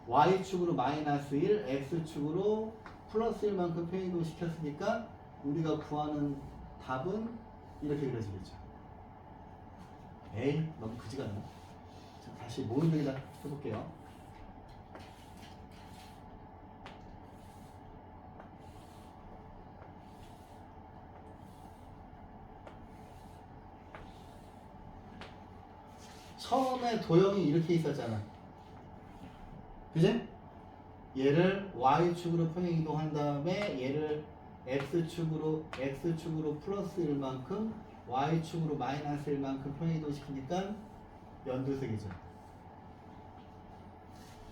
y축으로 마이너스 1 x축으로 플러스 1만큼 평행 이동 시켰으니까 우리가 구하는 답은 이렇게 그려지겠죠. 에이 너무 그지 같나? 자, 다시 모음형에다 해볼게요. 처음에 도형이 이렇게 있었잖아. 그지? 얘를 y축으로 평행 이동한 다음에 얘를 x축으로 플러스 1만큼 y축으로 마이너스 1만큼 평행 이동시키니까 연두색이죠.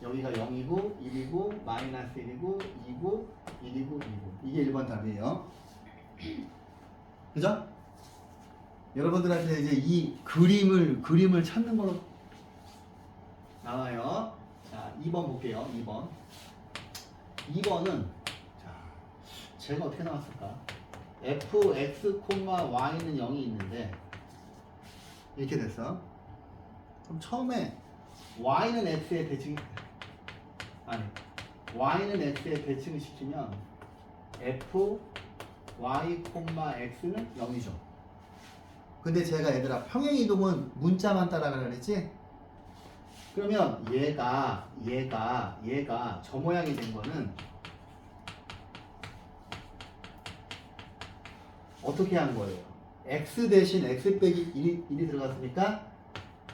여기가 0이고 1이고 마이너스 1이고 2고 1이고 2고 이게 1번 답이에요. 그죠? 여러분들한테 이제 이 그림을 찾는 걸로 나와요. 자, 2번 볼게요. 2번은 자, 제가 어떻게 나왔을까? fx, y는 0이 있는데 이렇게 됐어. 그럼 처음에 y는 x에 대칭 y는 x에 대칭을 시키면 f, y, x는 0이죠. 근데 제가 얘들아 평행 이동은 문자만 따라가라 그랬지? 그러면 얘가 저 모양이 된 거는 어떻게 한 거예요? x 대신 x 빼기 1이 들어갔으니까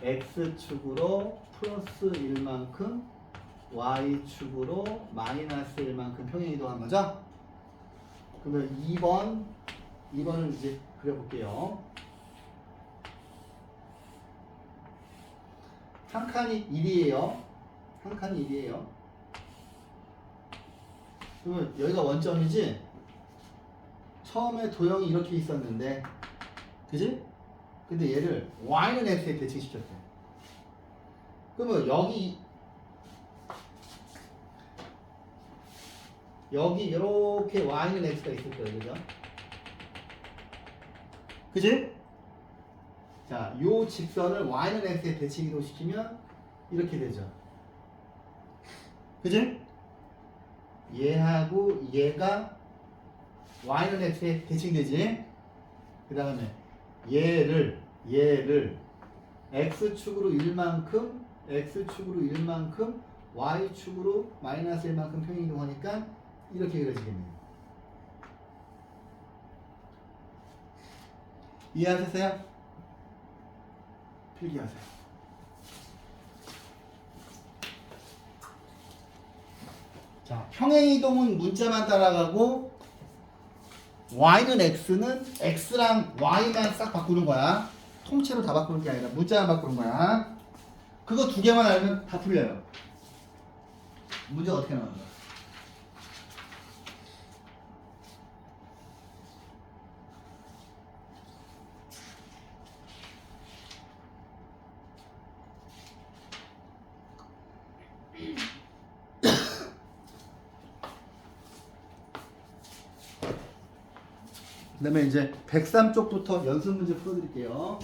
x축으로 플러스 1만큼 y축으로 마이너스 1만큼 평행 이동한 거죠? 그러면 2번을 이제 그려볼게요. 한 칸이 1이에요. 그러면 여기가 원점이지? 처음에 도형이 이렇게 있었는데 그지? 근데 얘를 y는 x에 대칭시켰대. 그러면 여기 이렇게 y는 x가 있을 거예요. 그죠? 그지? 자, 요 직선을 y는 x에 대칭 이동시키면 이렇게 되죠. 그지? 얘하고 얘가 y는 x에 대칭되지? 그 다음에 얘를 x축으로 1만큼 y축으로 마이너스 1만큼 평행 이동하니까 이렇게 그려지겠네요. 이해하셨어요? 필기하세요. 자, 평행이동은 문자만 따라가고 y는 x는 x랑 y만 싹 바꾸는 거야. 통째로 다 바꾸는 게 아니라 문자만 바꾸는 거야. 그거 두 개만 알면 다 풀려요. 문제가 어떻게 나오는 거야? 그 다음에 이제 103쪽부터 연습 문제 풀어드릴게요.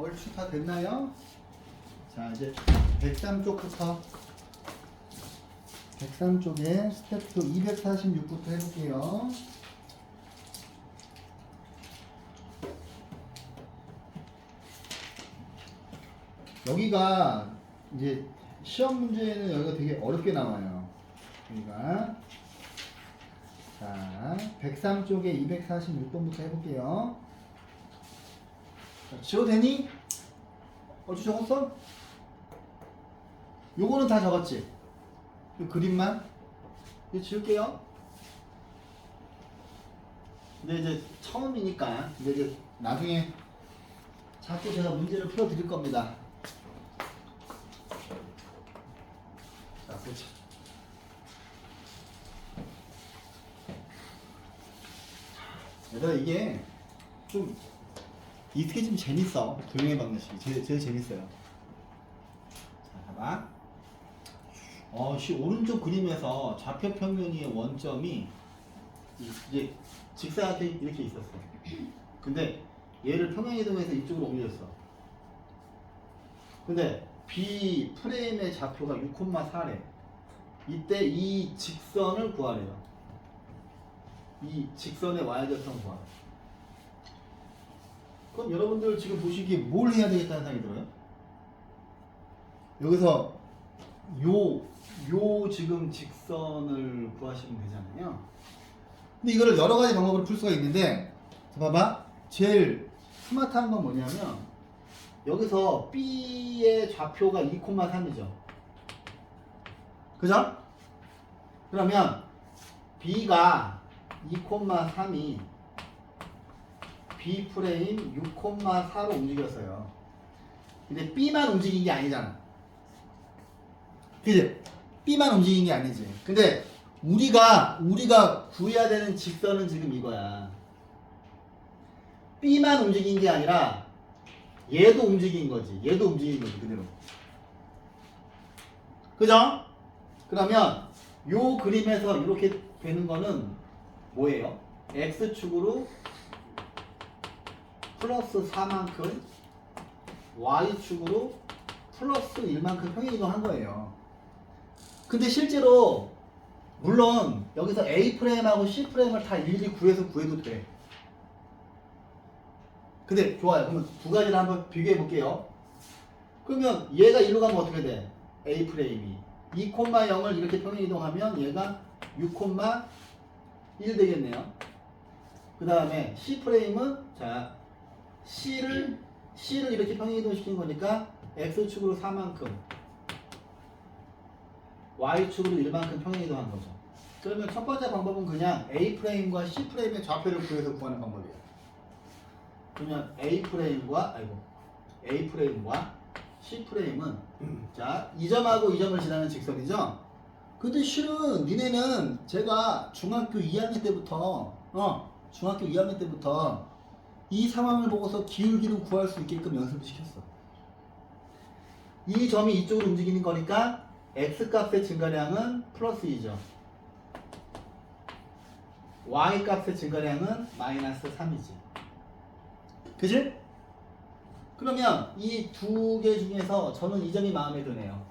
얼추 다 됐나요? 자, 이제 103쪽부터 103쪽에 스텝 2 246부터 해볼게요. 여기가 이제 시험 문제는 여기가 되게 어렵게 나와요. 여기가 자, 103쪽에 246번부터 해볼게요. 자, 지워도 되니? 어찌 적었어? 요거는 다 적었지? 요 그림만? 이거 지울게요. 근데 이제 처음이니까 이제 나중에 자꾸 제가 문제를 풀어 드릴 겁니다. 자, 보자. 얘들아, 이게 좀 이게 좀 재밌어. 도형의 방정식이 제일 재밌어요. 자, 봐봐. 오른쪽 그림에서 좌표 평면의 원점이 이제 직사각형이 이렇게 있었어. 근데 얘를 평행이동해서 이쪽으로 옮겨줬어. 근데 B 프레임의 좌표가 6,4래. 이때 이 직선을 구하래요. 이 직선의 y절편 구하래. 그럼 여러분들 지금 보시기에 뭘 해야 되겠다는 생각이 들어요? 여기서 요 지금 직선을 구하시면 되잖아요. 근데 이거를 여러 가지 방법으로 풀 수가 있는데, 자, 봐봐. 제일 스마트한 건 뭐냐면, 여기서 B의 좌표가 2,3이죠. 그죠? 그러면 B가 2,3이 B 프레임 6,4로 움직였어요. 근데 B만 움직인 게 아니잖아. 그지? B만 움직인 게 아니지. 근데 우리가 구해야 되는 직선은 지금 이거야. B만 움직인 게 아니라 얘도 움직인 거지. 얘도 움직인 거지, 그대로. 그죠? 그러면 요 그림에서 이렇게 되는 거는 뭐예요? X축으로 플러스 4만큼, Y축으로 플러스 1만큼 평행이동 한 거예요. 근데 실제로 물론 여기서 A 프레임하고 C 프레임을 다 일일이 구해서 구해도 돼. 근데 좋아요. 그러면 두 가지를 한번 비교해 볼게요. 그러면 얘가 일로 가면 어떻게 돼? A 프레임이 2,0을 이렇게 평행 이동하면 얘가 6,1 되겠네요. 그 다음에 C 프레임은 자 C를 이렇게 평행 이동시킨 거니까 X축으로 4만큼 Y축으로 1만큼 평행 이동한 거죠. 그러면 첫 번째 방법은 그냥 A 프레임과 C 프레임의 좌표를 구해서 구하는 방법이에요. 그러면 A 프레임과 C 프레임은 자, 이 점하고 이 점을 지나는 직선이죠. 근데 실은 니네는 제가 중학교 2학년 때부터 이 상황을 보고서 기울기를 구할 수 있게끔 연습을 시켰어. 이 점이 이쪽으로 움직이는 거니까 X값의 증가량은 플러스 2죠. Y값의 증가량은 마이너스 3이지. 그치? 그러면 이 두 개 중에서 저는 이 점이 마음에 드네요.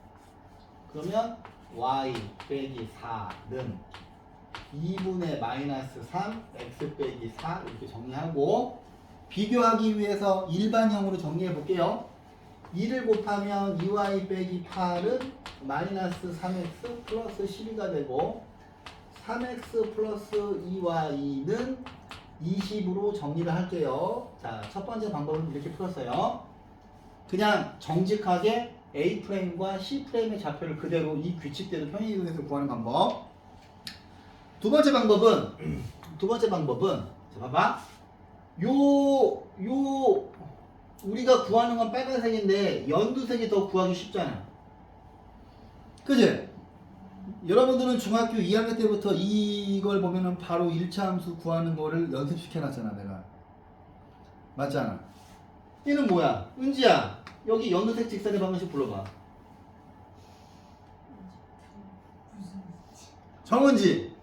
그러면 Y 빼기 4는 2분의 마이너스 3 X 빼기 4 이렇게 정리하고 비교하기 위해서 일반형으로 정리해 볼게요. 2를 곱하면 2Y 빼기 8은 마이너스 3X 플러스 12가 되고 3X 플러스 2Y는 20으로 정리를 할게요. 자, 첫 번째 방법은 이렇게 풀었어요. 그냥 정직하게 A 프레임과 C 프레임의 좌표를 그대로 이 규칙대로 평행 이동해서 구하는 방법. 두 번째 방법은 자, 봐봐. 우리가 구하는 건 빨간색인데 연두색이 더 구하기 쉽잖아. 그지? 여러분들은 중학교 2학년 때부터 이걸 보면은 바로 1차 함수 구하는 거를 연습시켜놨잖아, 내가. 맞잖아. 얘는 뭐야? 은지야, 여기 연두색 직선의 방정식 불러봐. 정은지.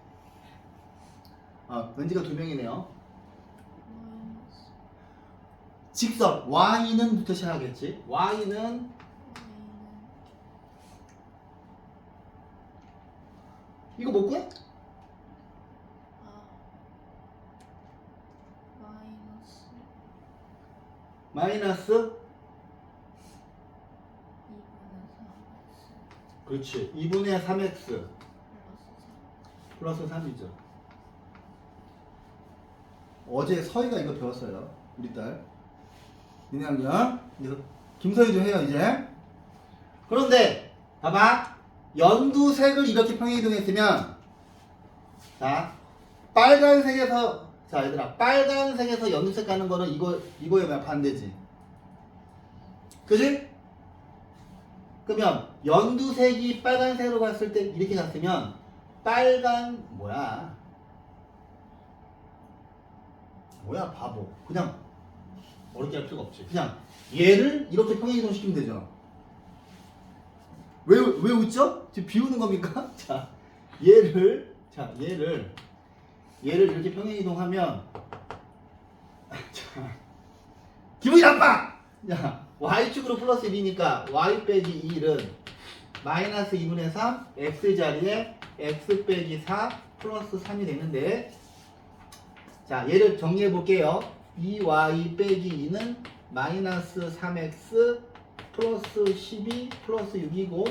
아, 은지가 두 명이네요. 직선 Y는 부터 시작하겠지. Y는 이거 못 구해? 마이너스 그렇지. 2분의 3x 플러스 3이죠. 어제 서희가 이거 배웠어요. 우리 딸. 니네 학년. 그래서 김서희도 해요 이제. 그런데 봐봐. 연두색을 이렇게 평행 이동했으면 자 빨간색에서 자 얘들아 빨간색에서 연두색 가는 거는 이거에 반대지. 그지? 그러면 연두색이 빨간색으로 갔을 때 이렇게 갔으면 뭐야 바보. 그냥 어렵게 할 필요가 없지. 그냥 얘를 이렇게 평행 이동시키면 되죠. 왜 웃죠? 지금 비우는 겁니까? 자, 얘를 이렇게 평행 이동하면 자, 기분이 나빠! 야, Y축으로 플러스 1이니까 Y 빼기 1은 마이너스 2분의 3 X 자리에 X 빼기 4 플러스 3이 되는데 자, 얘를 정리해 볼게요. 2Y 빼기 2는 마이너스 3X 플러스 12 플러스 6이고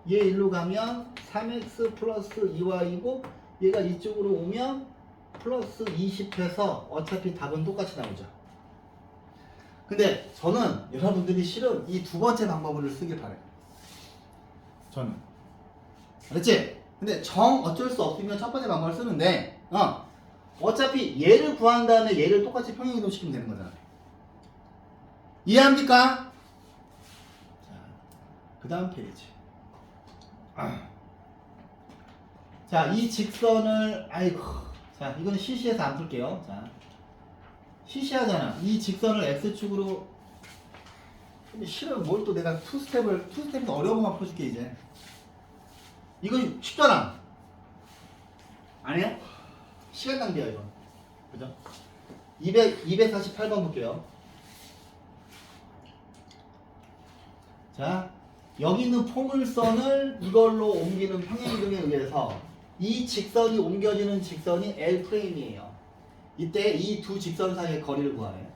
얘 일로 가면 3x 플러스 2y이고 얘가 이쪽으로 오면 플러스 20해서 어차피 답은 똑같이 나오죠. 근데 저는 여러분들이 실은 이 두 번째 방법을 쓰길 바래요. 저는. 알았지? 근데 어쩔 수 없으면 첫 번째 방법을 쓰는데 어차피 얘를 구한 다음에 얘를 똑같이 평행 이동시키면 되는 거잖아요. 이해합니까? 그 다음 페이지. 자, 이 직선을 자, 이거는 CC에서 안 풀게요. 자, CC하잖아. 이 직선을 X축으로 근데 싫어. 뭘 또 내가 투스텝도 어려운 것만 풀어줄게 이제. 이건 쉽잖아. 아니야? 시간 낭비야 이거. 그죠? 248번 볼게요. 자, 여기 있는 포물선을 이걸로 옮기는 평행이동에 의해서 이 직선이 옮겨지는 직선이 L'이에요. 이때 이 두 직선 사이의 거리를 구하래요.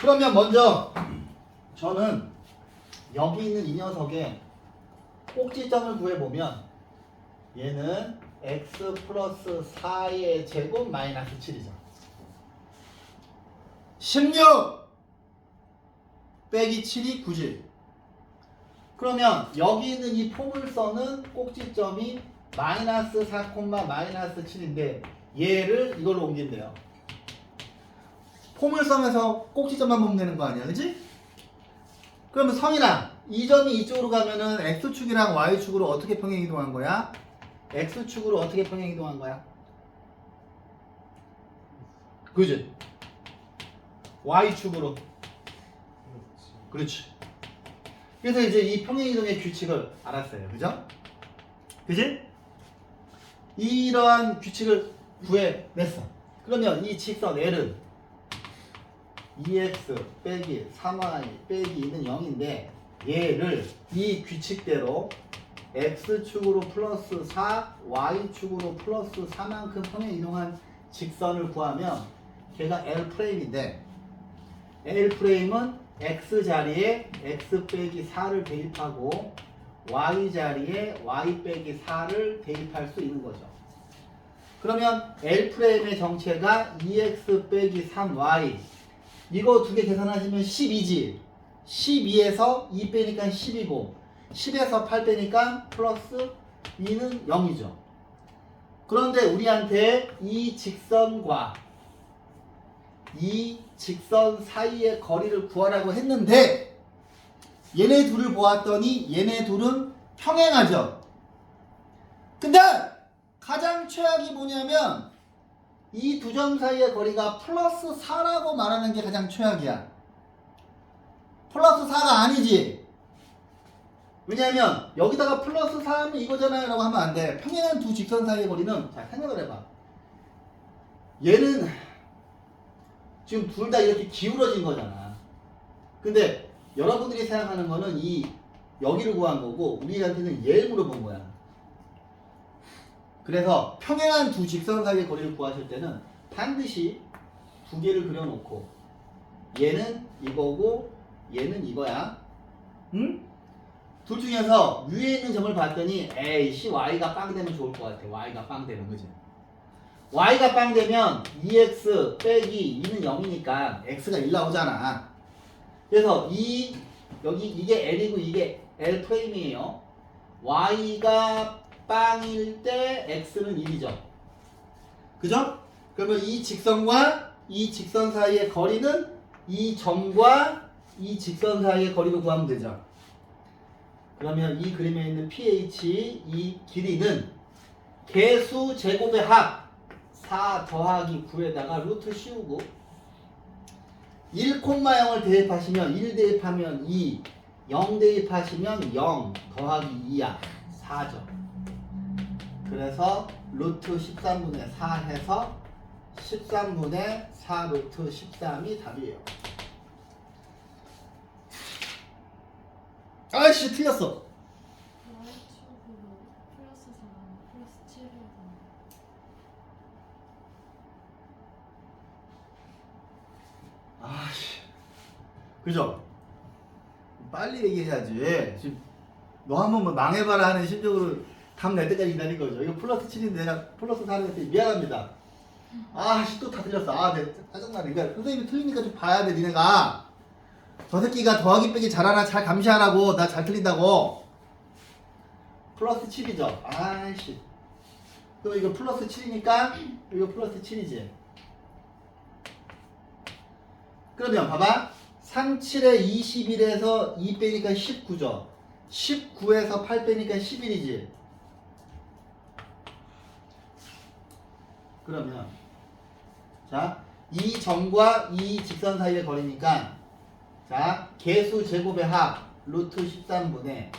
그러면 먼저 저는 여기 있는 이 녀석의 꼭지점을 구해보면 얘는 x 플러스 4의 제곱 마이너스 7이죠. 16 빼기 7이 9지. 그러면 여기 있는 이 포물선은 꼭지점이 마이너스 4, 마이너스 7인데 얘를 이걸로 옮긴대요. 포물선에서 꼭지점만 보면 되는 거 아니야, 그치? 그러면 성인아, 이 점이 이쪽으로 가면은 x축이랑 y축으로 어떻게 평행 이동한 거야? x축으로 어떻게 평행 이동한 거야? 그지? y축으로. 그렇지. 그래서 이제 이 평행 이동의 규칙을 알았어요. 그죠? 그지? 이러한 규칙을 구해냈어. 그러면 이 직선 L은 2x 빼기 3y 빼기 2는 0인데 얘를 이 규칙대로 x축으로 플러스 4, y축으로 플러스 4만큼 평행 이동한 직선을 구하면 걔가 L'인데 L'은 x 자리에 x 빼기 4를 대입하고 y 자리에 y 빼기 4를 대입할 수 있는 거죠. 그러면 L'의 정체가 2x 빼기 3y 이거 두 개 계산하시면 12지. 12에서 2 빼니까 10이고 10에서 8 빼니까 플러스 2는 0이죠. 그런데 우리한테 이 직선과 이 직선 사이의 거리를 구하라고 했는데 얘네 둘을 보았더니 얘네 둘은 평행하죠. 근데 가장 최악이 뭐냐면 이 두 점 사이의 거리가 플러스 4라고 말하는 게 가장 최악이야. 플러스 4가 아니지. 왜냐하면 여기다가 플러스 4 하면 이거잖아요 라고 하면 안 돼. 평행한 두 직선 사이의 거리는 자 생각을 해봐. 얘는 지금 둘 다 이렇게 기울어진 거잖아. 근데 여러분들이 생각하는 거는 이 여기를 구한 거고 우리한테는 얘를 물어본 거야. 그래서 평행한 두 직선 사이의 거리를 구하실 때는 반드시 두 개를 그려놓고 얘는 이거고 얘는 이거야. 응? 둘 중에서 위에 있는 점을 봤더니 에이씨 y가 빵 되면 좋을 것 같아. y가 빵 되면 그지? y가 빵 되면 2x 빼기 2는 0이니까 x가 1 나오잖아. 그래서 여기 이게 L이고 이게 L'이에요. y가 빵일 때 x는 1이죠. 그죠? 그러면 이 직선과 이 직선 사이의 거리는 이 점과 이 직선 사이의 거리로 구하면 되죠. 그러면 이 그림에 있는 pH 이 길이는 개수 제곱의 합 4 더하기 9에다가 루트 씌우고 1,0을 대입하시면 1 대입하면 2 0 대입하시면 0 더하기 2야 4죠. 그래서 루트 13분의 4 해서 13분의 4 루트 13이 답이에요. 아이씨 틀렸어. y축으로 플러스 4, 플러스 7을 아씨 그죠? 빨리 얘기해야지. 지금 너 한 번만 망해봐라 하는 심정으로 답 낼 때까지 기다린 거죠. 이거 플러스 7인데 내가 플러스 4를 했더니 미안합니다. 아씨 또 다 틀렸어. 아 내 짜증나네. 그러니까 선생님이 틀리니까 좀 봐야 돼 니네가. 저 새끼가 더하기 빼기 잘하나 잘 감시하라고. 나 잘 틀린다고. 플러스 7이죠. 아이씨 또 이거 플러스 7이니까 이거 플러스 7이지. 그러면 봐봐 37에 21에서 2 빼니까 19죠. 19에서 8 빼니까 11이지. 그러면 자, 이 점과 이 직선 사이의 거리니까 자, 개수 제곱의 합 루트 13분의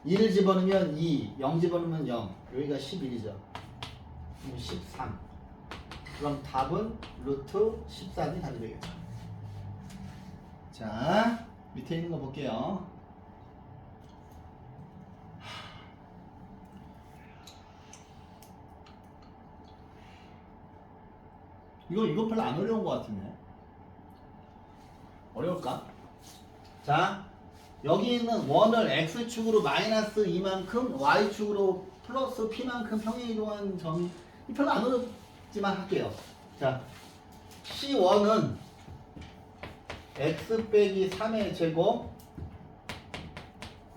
1을 집어넣으면 2, 0 집어넣으면 0. 여기가 11이죠. 그럼 13. 그럼 답은 루트 13이 답이 되겠죠. 자, 밑에 있는 거 볼게요. 이거 별로 안 어려운 것 같은데. 어려울까? 자, 여기 있는 원을 x축으로 마이너스 2만큼 y축으로 플러스 p만큼 평행이동한 점이 별로 안 어렵지만 할게요. 자, C1은 x 빼기 3의 제곱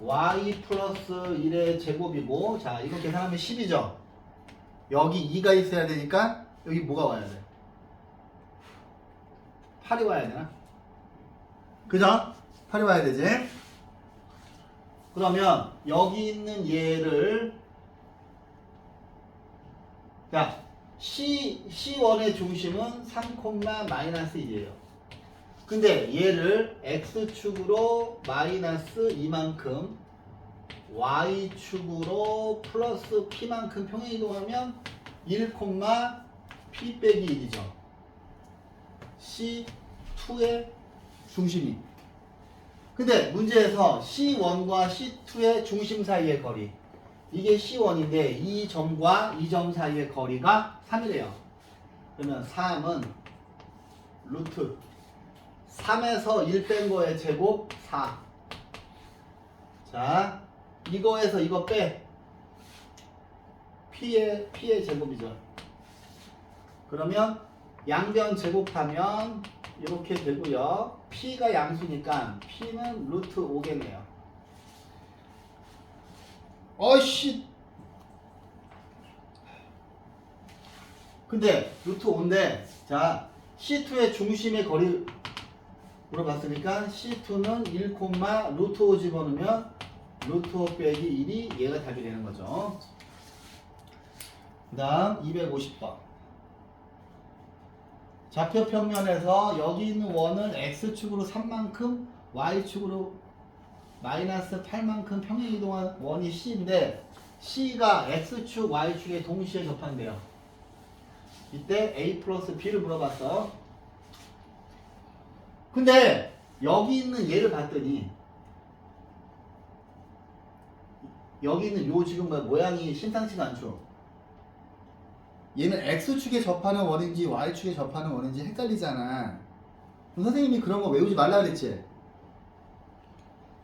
y 플러스 1의 제곱이고, 자, 이거 계산하면 10이죠. 여기 2가 있어야 되니까 여기 뭐가 와야 돼? 8이 와야 되나? 그죠? 8이 와야 되지? 그러면 여기 있는 얘를, 자, C1의 중심은 3, 마이너스 1이에요. 근데 얘를 x축으로 마이너스 2만큼 y축으로 플러스 p만큼 평행이동하면 1, p 빼기 1이죠. C2의 중심이. 근데 문제에서 C1과 C2의 중심 사이의 거리, 이게 C1인데 이 점과 이 점 사이의 거리가 3이래요. 그러면 3은 루트 3에서 1 뺀 거의 제곱 4. 자, 이거에서 이거 빼. P의 제곱이죠. 그러면 양변 제곱하면 이렇게 되고요. P가 양수니까 P는 루트 5겠네요. 어이씨. 근데 루트 5인데, 자, C2의 중심의 거리 물어봤으니까 C2는 1, 루트 5 집어넣으면 루트 5 빼기 1이 얘가 답이 되는 거죠. 그 다음 250번. 좌표 평면에서 여기 있는 원을 x축으로 3만큼 y축으로 마이너스 8만큼 평행이동한 원이 C인데 C가 x축, y축에 동시에 접한대요. 이때 A 플러스 B를 물어봤어. 근데 여기 있는 얘를 봤더니 여기 있는 요 지금 모양이 심상치가 않죠. 얘는 x축에 접하는 원인지 y축에 접하는 원인지 헷갈리잖아. 그럼 선생님이 그런 거 외우지 말라 그랬지?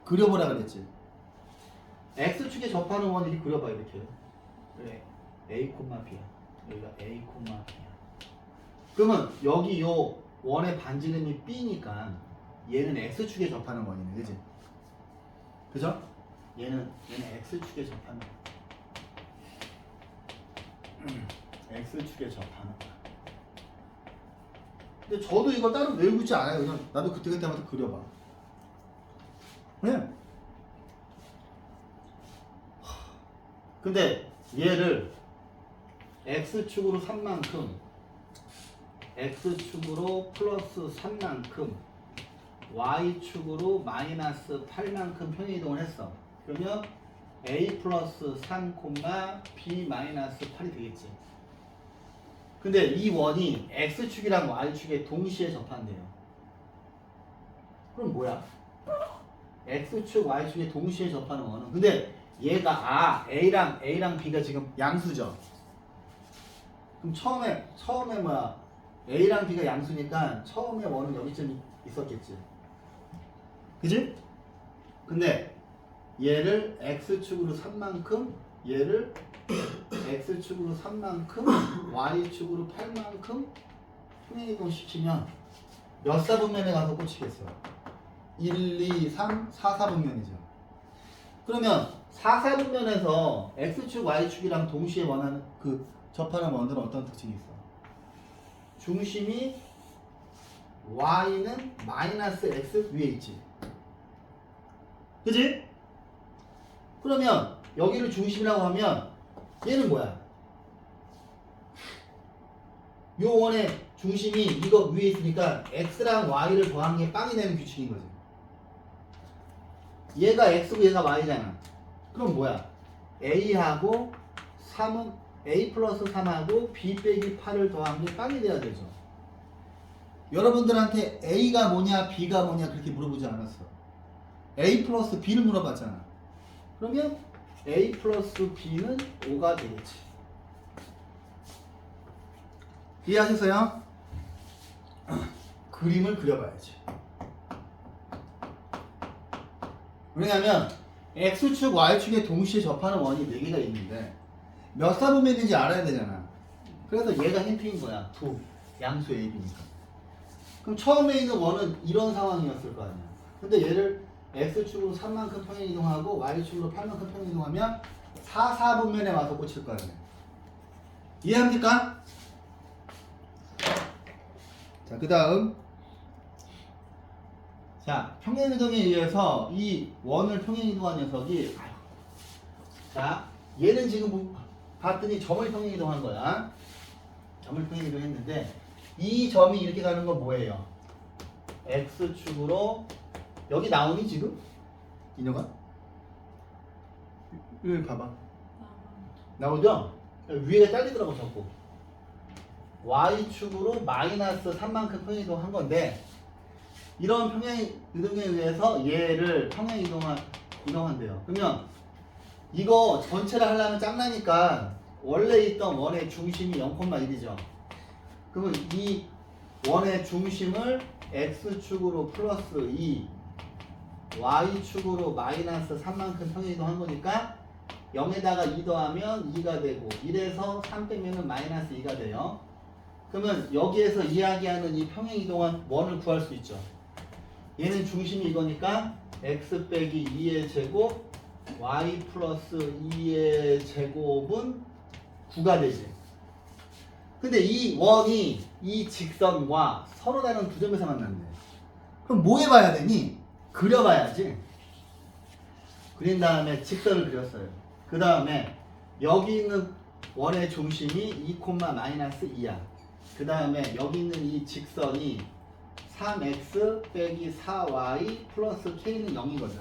그려보라 그랬지? x축에 접하는 원 이렇게 그려봐. 이렇게. 그래. a, b야. 여기가 a, b야. 그러면 여기 요 원의 반지름이 b니까 얘는 x축에 접하는 원이네. 그지? 그죠? 얘는 x축에 접하는 원. x축에 접하는 거야. 근데 저도 이거 따로 외우고 있지 않아요. 그냥 나도 그때마다 그려봐. 네. 근데 얘를 x축으로 3만큼 x축으로 플러스 3만큼 y축으로 마이너스 8만큼 평행이동을 했어. 그러면 a 플러스 3, b 마이너스 8이 되겠지. 근데 이 원이 x축이랑 y축에 동시에 접한대요. 그럼 뭐야? x축, y축에 동시에 접하는 원은, 근데 얘가 A랑 B가 지금 양수죠. 그럼 처음에 뭐야? A랑 B가 양수니까 처음에 원은 여기쯤 있었겠지. 그지? 근데 얘를 x축으로 3만큼, 얘를 x축으로 3만큼, y축으로 8만큼 평행이동 시키면 몇 사분면에 가서 꽂히겠어? 1, 2, 3, 4, 4분면이죠. 그러면 4, 4분면에서 x축, y축이랑 동시에 원하는 접하는 원들은 어떤 특징이 있어? 중심이 y는 마이너스 x 위에 있지. 그지? 그러면 여기를 중심이라고 하면 얘는 뭐야? 요 원의 중심이 이거 위에 있으니까 x랑 y를 더한 게 빵이 되는 규칙인 거지. 얘가 x고 얘가 y잖아. 그럼 뭐야? a하고 3은 a 플러스 3하고 b 빼기 8을 더한 게 빵이 돼야 되죠. 여러분들한테 a가 뭐냐 b가 뭐냐 그렇게 물어보지 않았어. a 플러스 b를 물어봤잖아. 그러면 a 플러스 b는 5가 되겠지. 이해하셨어요? 그림을 그려봐야지. 왜냐면 X축, Y축에 동시에 접하는 원이 4개가 있는데 몇 사분면 있는지 알아야 되잖아. 그래서 얘가 힌트인 거야. 두 양수 AB니까. 그럼 처음에 있는 원은 이런 상황이었을 거 아니야. 근데 얘를 X축으로 3만큼 평행 이동하고 Y축으로 8만큼 평행 이동하면 4, 4분면에 와서 꽂힐 거 아니야. 이해합니까? 자, 그 다음. 자, 평행 이동에 의해서 이 원을 평행 이동한 녀석이, 자, 얘는 지금 봤더니 점을 평행 이동한 거야. 점을 평행 이동했는데, 이 점이 이렇게 가는 건 뭐예요? X축으로, 여기 나오니 지금? 인혁아? 여기 봐봐. 나오죠? 위에 잘리더라고 자꾸. Y축으로 마이너스 3만큼 평행 이동한 건데 이런 평행 이동에 의해서 얘를 평행 이동한대요. 그러면 이거 전체를 하려면 짱나니까 원래 있던 원의 중심이 0,1이죠. 그러면 이 원의 중심을 X축으로 플러스 2 Y축으로 마이너스 3만큼 평행 이동한 거니까 0에다가 2 더하면 2가 되고 1에서 3 빼면 마이너스 2가 돼요. 그러면 여기에서 이야기하는 이 평행 이동한 원을 구할 수 있죠. 얘는 중심이 이거니까 x 빼기 2의 제곱 y 플러스 2의 제곱은 9가 되지. 근데 이 원이 이 직선과 서로 다른 두 점에서 만났네. 그럼 뭐 해봐야 되니? 그려봐야지. 그린 다음에 직선을 그렸어요. 그 다음에 여기 있는 원의 중심이 2, 마이너스 2야. 그 다음에 여기 있는 이 직선이 3x 빼기 4y 플러스 k는 0이거든.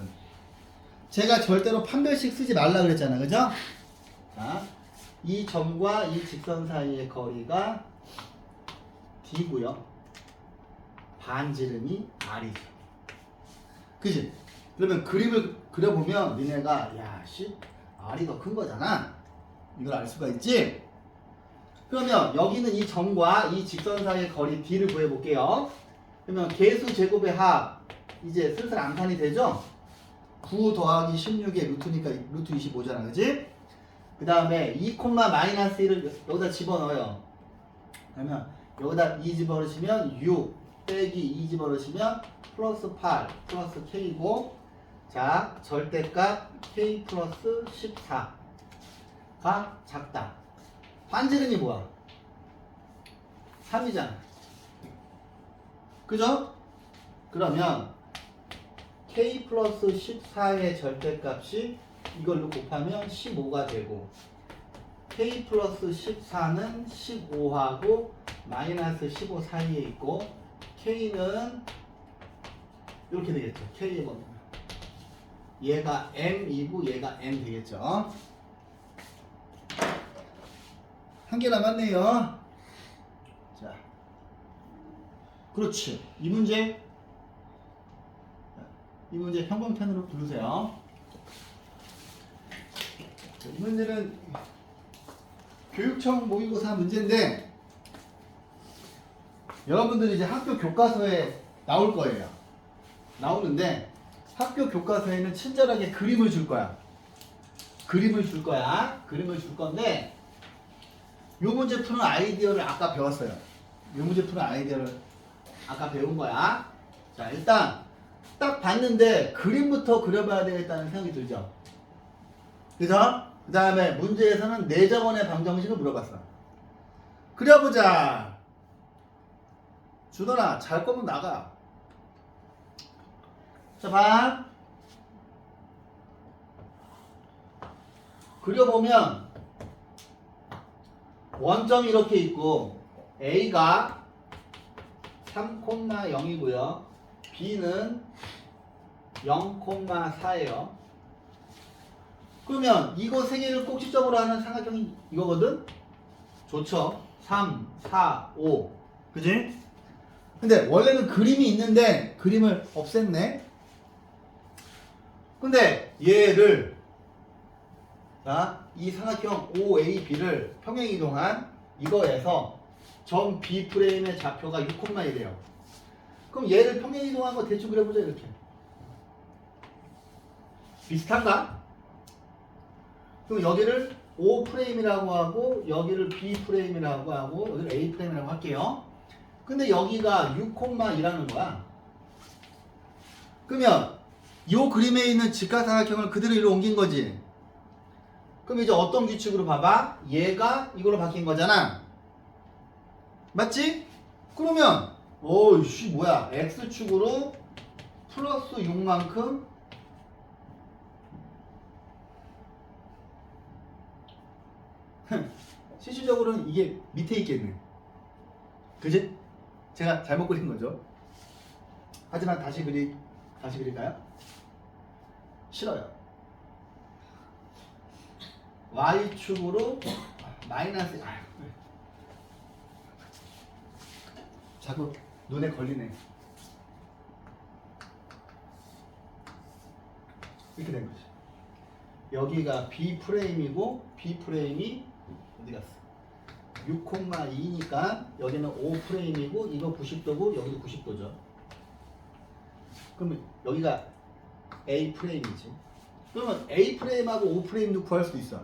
제가 절대로 판별식 쓰지 말라 그랬잖아. 그죠? 자, 이 점과 이 직선 사이의 거리가 d고요. 반지름이 r이죠. 그치? 그러면 그림을 그려보면 니네가 야씨 r이 더 큰 거잖아. 이걸 알 수가 있지? 그러면 여기는 이 점과 이 직선 사이의 거리 d를 구해볼게요. 그러면 계수 제곱의 합 이제 슬슬 암산이 되죠? 9 더하기 16의 루트니까 루트 25잖아. 그치? 그 다음에 2, 마이너스 1을 여기다 집어넣어요. 그러면 여기다 2 집어넣으시면 6 빼기 2 집어넣으시면 플러스 8 플러스 k고, 자 절대값 k 플러스 14가 작다. 반지름이 뭐야? 3이잖아. 그죠? 그러면 k 플러스 14의 절대값이 이걸로 곱하면 15가 되고, k 플러스 14는 15하고 마이너스 15 사이에 있고, k는 이렇게 되겠죠. k의 범위. 얘가 m이고 얘가 n 되겠죠. 한 개 남았네요. 자, 그렇지. 이 문제 형광펜으로 부르세요. 자, 이 문제는 교육청 모의고사 문제인데 여러분들이 이제 학교 교과서에 나올 거예요. 나오는데 학교 교과서에는 친절하게 그림을 줄 거야. 그림을 줄 건데 요 문제 푸는 아이디어를 아까 배웠어요. 요 문제 푸는 아이디어를 아까 배운 거야. 자, 일단 딱 봤는데 그림부터 그려봐야 되겠다는 생각이 들죠. 그죠? 그 다음에 문제에서는 내정원의 방정식을 물어봤어. 그려보자. 준원아, 잘 거면 나가. 자, 봐. 그려보면 원점이 이렇게 있고 A가 3,0이고요. B는 0,4예요. 그러면 이거 세 개를 꼭지점으로 하는 삼각형이 이거거든? 좋죠? 3, 4, 5. 그지? 근데 원래는 그림이 있는데 그림을 없앴네? 근데 얘를, 자, 이 삼각형 OAB를 평행이동한 이거에서 점 B 프레임의 좌표가 6,1이에요. 그럼 얘를 평행 이동한 거 대충 그려보자 이렇게. 비슷한가? 그럼 여기를 O 프레임이라고 하고 여기를 B 프레임이라고 하고 여기를 A 프레임이라고 할게요. 근데 여기가 6,2라는 거야. 그러면 이 그림에 있는 직각삼각형을 그대로 이리로 옮긴 거지. 그럼 이제 어떤 규칙으로 봐봐? 얘가 이걸로 바뀐 거잖아. 맞지? 그러면 오이씨 뭐야 X축으로 플러스 6만큼 실질적으로는 이게 밑에 있겠네. 그지? 제가 잘못 그린 거죠. 하지만 다시 그릴까요? 싫어요. Y축으로 마이너스 자꾸 눈에 걸리네. 이렇게 된 거지. 여기가 B 프레임이고 B 프레임이 어디 갔어? 6,2니까 여기는 O 프레임이고 이거 90도고 여기도 90도죠. 그러면 여기가 A 프레임이지. 그러면 A 프레임하고 O 프레임도 구할 수 있어.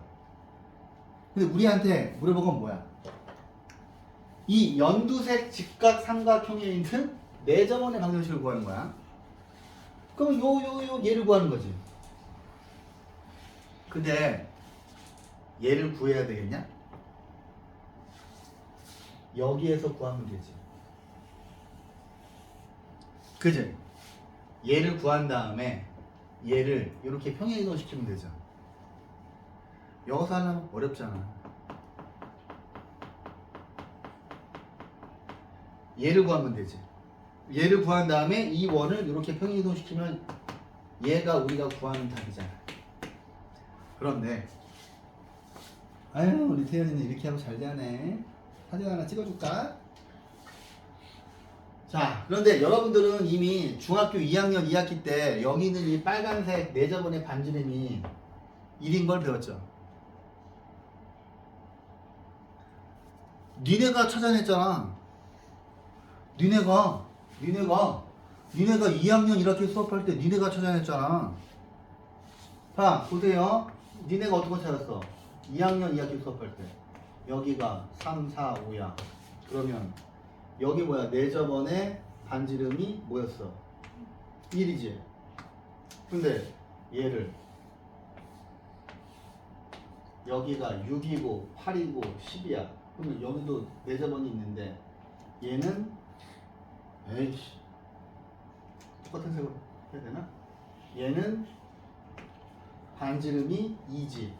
근데 우리한테 물어본 건 뭐야? 이 연두색 직각 삼각형에 있는 내점원의 방정식을 구하는 거야. 그럼 요 얘를 구하는 거지. 근데 얘를 구해야 되겠냐? 여기에서 구하면 되지. 그지? 얘를 구한 다음에 얘를 이렇게 평행이동 시키면 되죠. 여기서 하려면 어렵잖아. 얘를 구하면 되지. 얘를 구한 다음에 이 원을 이렇게 평행이동 시키면 얘가 우리가 구하는 답이잖아. 그런데 아유 우리 태연이는 이렇게 하고 잘 되네. 사진 하나 찍어줄까? 자, 그런데 여러분들은 이미 중학교 2학년 2학기 때 여기 있는 이 빨간색 내저번의 반지름이 1인 걸 배웠죠. 니네가 찾아냈잖아. 니네가 2학년 1학기 수업할 때 니네가 찾아냈잖아. 자, 보세요. 니네가 어떤 거 찾았어? 2학년 2학기 수업할 때 여기가 3, 4, 5야. 그러면 여기 뭐야? 내저번의 반지름이 뭐였어? 1이지. 근데 얘를 여기가 6이고 8이고 10이야. 그러면 여기도 내저번이 있는데 얘는 에이씨 똑같은 색으로 해야 되나? 얘는 반지름이 2지.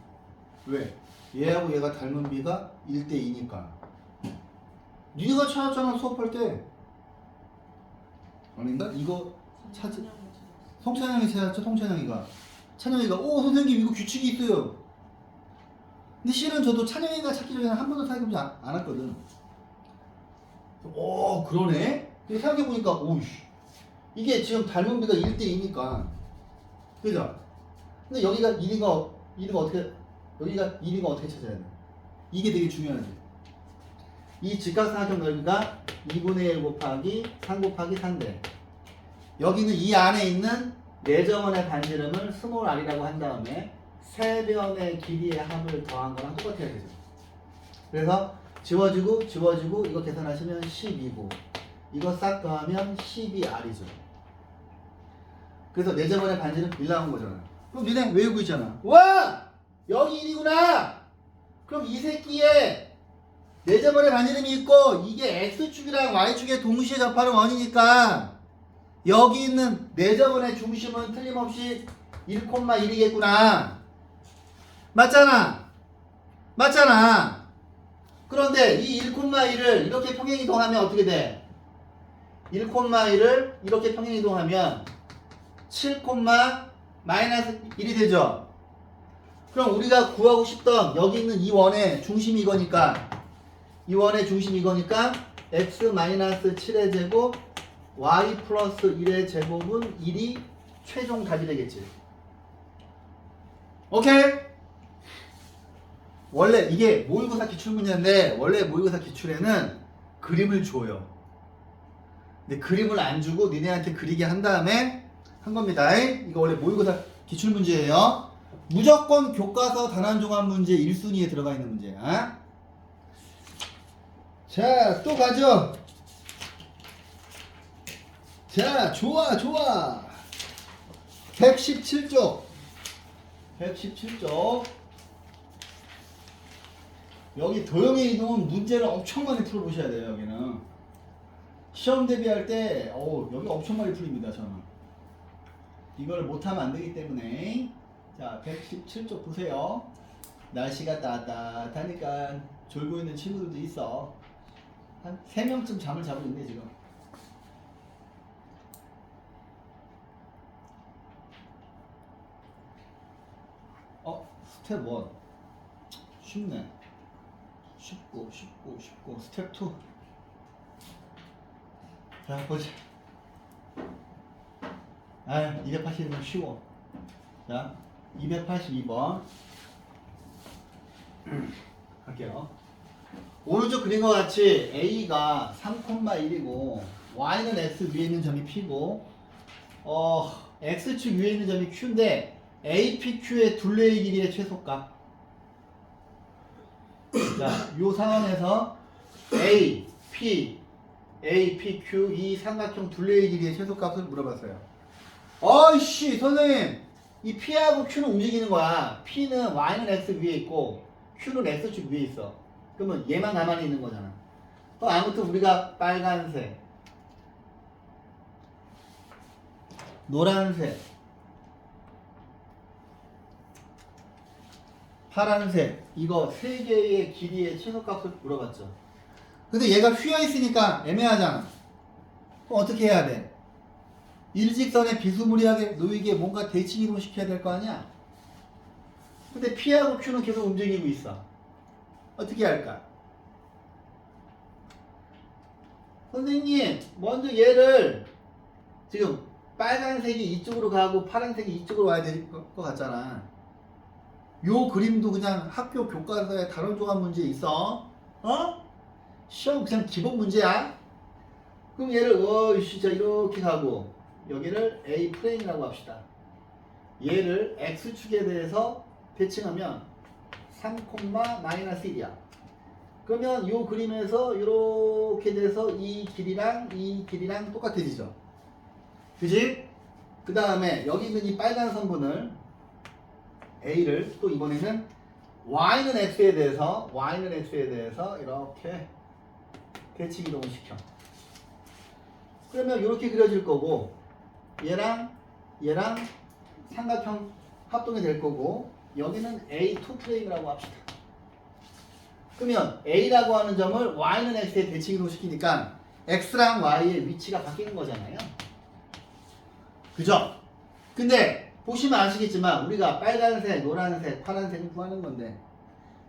왜? 얘하고 얘가 닮은 비가 1대2니까. 니가 찾았잖아 수업할 때. 아닌가? 이거 찾지. 성찬형이 찾았죠? 성찬형이가. 찬영이가 오 선생님 이거 규칙이 있어요. 근데 실은 저도 찬영이가 찾기 전에 한 번도 생각해보지 않았거든. 오 그러네? 근데 생각해보니까 오이씨 이게 지금 닮은 비가 1대2니까 그죠? 근데 여기가 1이가 어떻게 여기가 1이가 어떻게 찾아야 돼? 이게 되게 중요하지. 이 직각삼각형 넓이가 2분의 1 곱하기 3 곱하기 3대. 여기는 이 안에 있는 내저원의 반지름을 스몰 r이라고 한 다음에 세 변의 길이의 합을 더한 거랑 똑같아야 되죠. 그래서 지워지고 이거 계산하시면 12고 이거 싹 더하면 12r이죠. 그래서 내저번의 반지름 1 나온 거잖아. 그럼 니네 외우고 있잖아. 와! 여기 1이구나! 그럼 이 새끼에 내저번의 반지름이 있고 이게 X축이랑 Y축의 동시에 접하는 원이니까 여기 있는 내저번의 중심은 틀림없이 1,1이겠구나. 맞잖아. 그런데 이 1,1을 이렇게 평행이동하면 어떻게 돼? 1,1을 이렇게 평행이동하면 7, 마이너스 1이 되죠. 그럼 우리가 구하고 싶던 여기 있는 이 원의 중심이 이거니까 x-7의 제곱 y 플러스 1의 제곱은 1이 최종 답이 되겠지. 오케이? 원래 이게 모의고사 기출문제인데 원래 모의고사 기출에는 그림을 줘요. 근데 그림을 안 주고 니네한테 그리게 한 다음에 한 겁니다. 이거 원래 모의고사 기출문제예요. 무조건 교과서 단원종합 문제 1순위에 들어가 있는 문제야. 자, 또 가죠. 자, 좋아. 117쪽. 117쪽. 여기 도형의 이동은 문제를 엄청 많이 풀어보셔야 돼요. 여기는 시험 대비할 때 여기 엄청 많이 풀립니다. 저는 이걸 못하면 안 되기 때문에. 자, 117쪽 보세요. 날씨가 따뜻하니까 졸고 있는 친구들도 있어. 한 3명쯤 잠을 자고 있네 지금. 스텝 1 쉽네. 쉽고 스텝 2. 자, 보자. 282번 쉬워. 자, 282번 할게요. 오른쪽 그린 것 같이 A가 3,1이고 Y는 X 위에 있는 점이 P고 X축 위에 있는 점이 Q인데 APQ의 둘레의 길이의 최소값. 자, 요 상황에서 APQ 이 삼각형 둘레의 길이의 최소값을 물어봤어요. 어이씨 선생님, 이 P하고 Q는 움직이는 거야. P는 Y는 X 위에 있고 Q는 X축 위에 있어. 그러면 얘만 가만히 있는 거잖아. 아무튼 우리가 빨간색, 노란색, 파란색 이거 세 개의 길이의 최소값을 물어봤죠. 근데 얘가 휘어 있으니까 애매하잖아. 그럼 어떻게 해야 돼? 일직선에 비스무리하게 놓이게 뭔가 대칭 이동 시켜야 될 거 아니야? 근데 P하고 Q는 계속 움직이고 있어. 어떻게 할까? 선생님, 먼저 얘를 지금 빨간색이 이쪽으로 가고 파란색이 이쪽으로 와야 될 것 같잖아. 요 그림도 그냥 학교 교과서에 다른 조각 문제 있어. 시험 그냥 기본 문제야. 그럼 얘를 진짜 이렇게 가고 여기를 A 프레임이라고 합시다. 얘를 X축에 대해서 대칭하면 3,-1이야. 그러면 요 그림에서 이렇게 돼서 이 길이랑 똑같아지죠. 그지? 그 다음에 여기 있는 이 빨간 선분을 A를 또 이번에는 Y는 X에 대해서 이렇게 대칭 이동을 시켜. 그러면 이렇게 그려질 거고 얘랑 삼각형 합동이 될 거고 여기는 A2 프레임이라고 합시다. 그러면 A라고 하는 점을 Y는 X에 대칭 이동시키니까 X랑 Y의 위치가 바뀌는 거잖아요. 그죠? 근데 보시면 아시겠지만 우리가 빨간색, 노란색, 파란색을 구하는 건데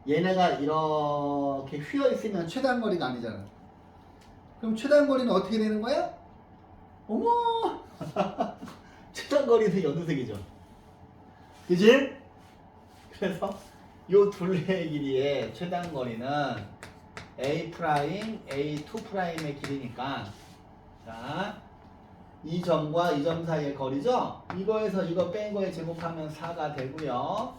얘네가 이렇게 휘어 있으면 최단거리가 아니잖아. 그럼 최단거리는 어떻게 되는 거야? 어머! 최단거리는 연두색이죠. 그지? 그래서 요 둘레의 길이의 최단거리는 A', A2'의 길이니까 자, 이 점과 이 점 사이의 거리죠? 이거에서 이거 뺀 거에 제곱하면 4가 되고요.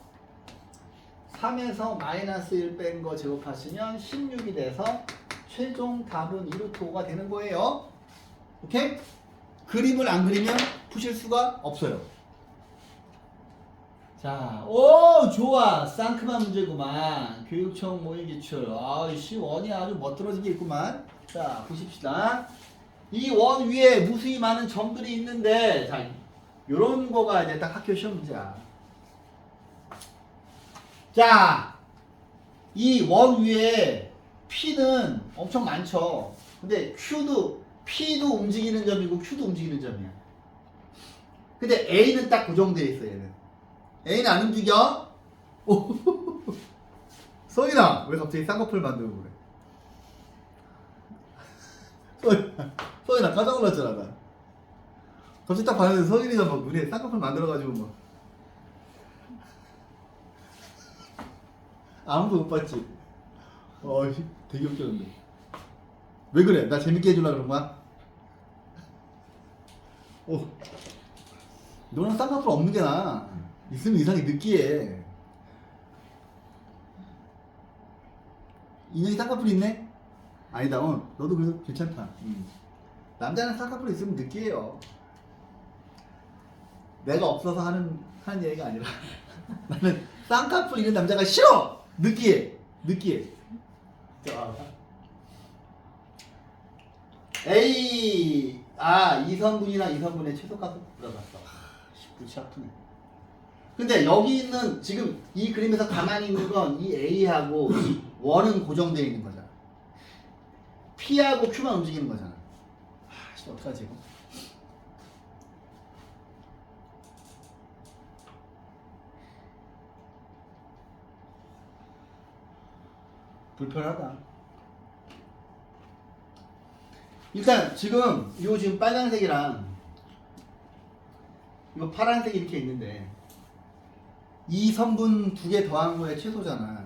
3에서 -1 뺀 거 제곱하시면 16이 돼서 최종 답은 2루트5가 되는 거예요. 오케이? 그림을 안 그리면 푸실 수가 없어요. 자, 오 좋아. 상큼한 문제구만. 교육청 모의기출. 아이씨 원이 아주 멋들어지게 있구만. 자 보십시다. 이 원 위에 무수히 많은 점들이 있는데 자 요런 거가 이제 딱 학교 시험 문제야. 자, 이 원 위에 P는 엄청 많죠. 근데 P도 움직이는 점이고 Q도 움직이는 점이야. 근데 A는 딱 고정되어 있어. 얘는 A는 안 움직여. 서인아 왜 갑자기 쌍꺼풀 만들고 그래? 서인아 깜짝 놀랐잖아. 나 갑자기 딱 봤는데 서인이가 막 눈에 쌍꺼풀 만들어가지고 막 아무도 못 봤지. 되게 웃겼는데. 왜 그래? 나 재밌게 해주려고 그런 거야? 오, 너는 쌍꺼풀 없는 게 나아. 있으면 이상하게 느끼해. 인형이 쌍꺼풀 있네? 아니다. 너도 그래도 괜찮다. 남자는 쌍꺼풀 있으면 느끼해요. 내가 없어서 하는 얘기가 아니라 나는 쌍꺼풀 있는 남자가 싫어. 느끼해. 자, A 이성분이나 이성분의 최소값을 물어봤어. 골치 아프네. 근데 여기 있는 지금 이 그림에서 가만히 있는 건 이 A하고 이 원은 고정되어 있는 거잖아. P하고 Q만 움직이는 거잖아. 어떡하지 이거? 불편하다. 일단 지금 지금 빨간색이랑 이거 파란색이 이렇게 있는데 이 선분 두 개 더한 거의 최소잖아.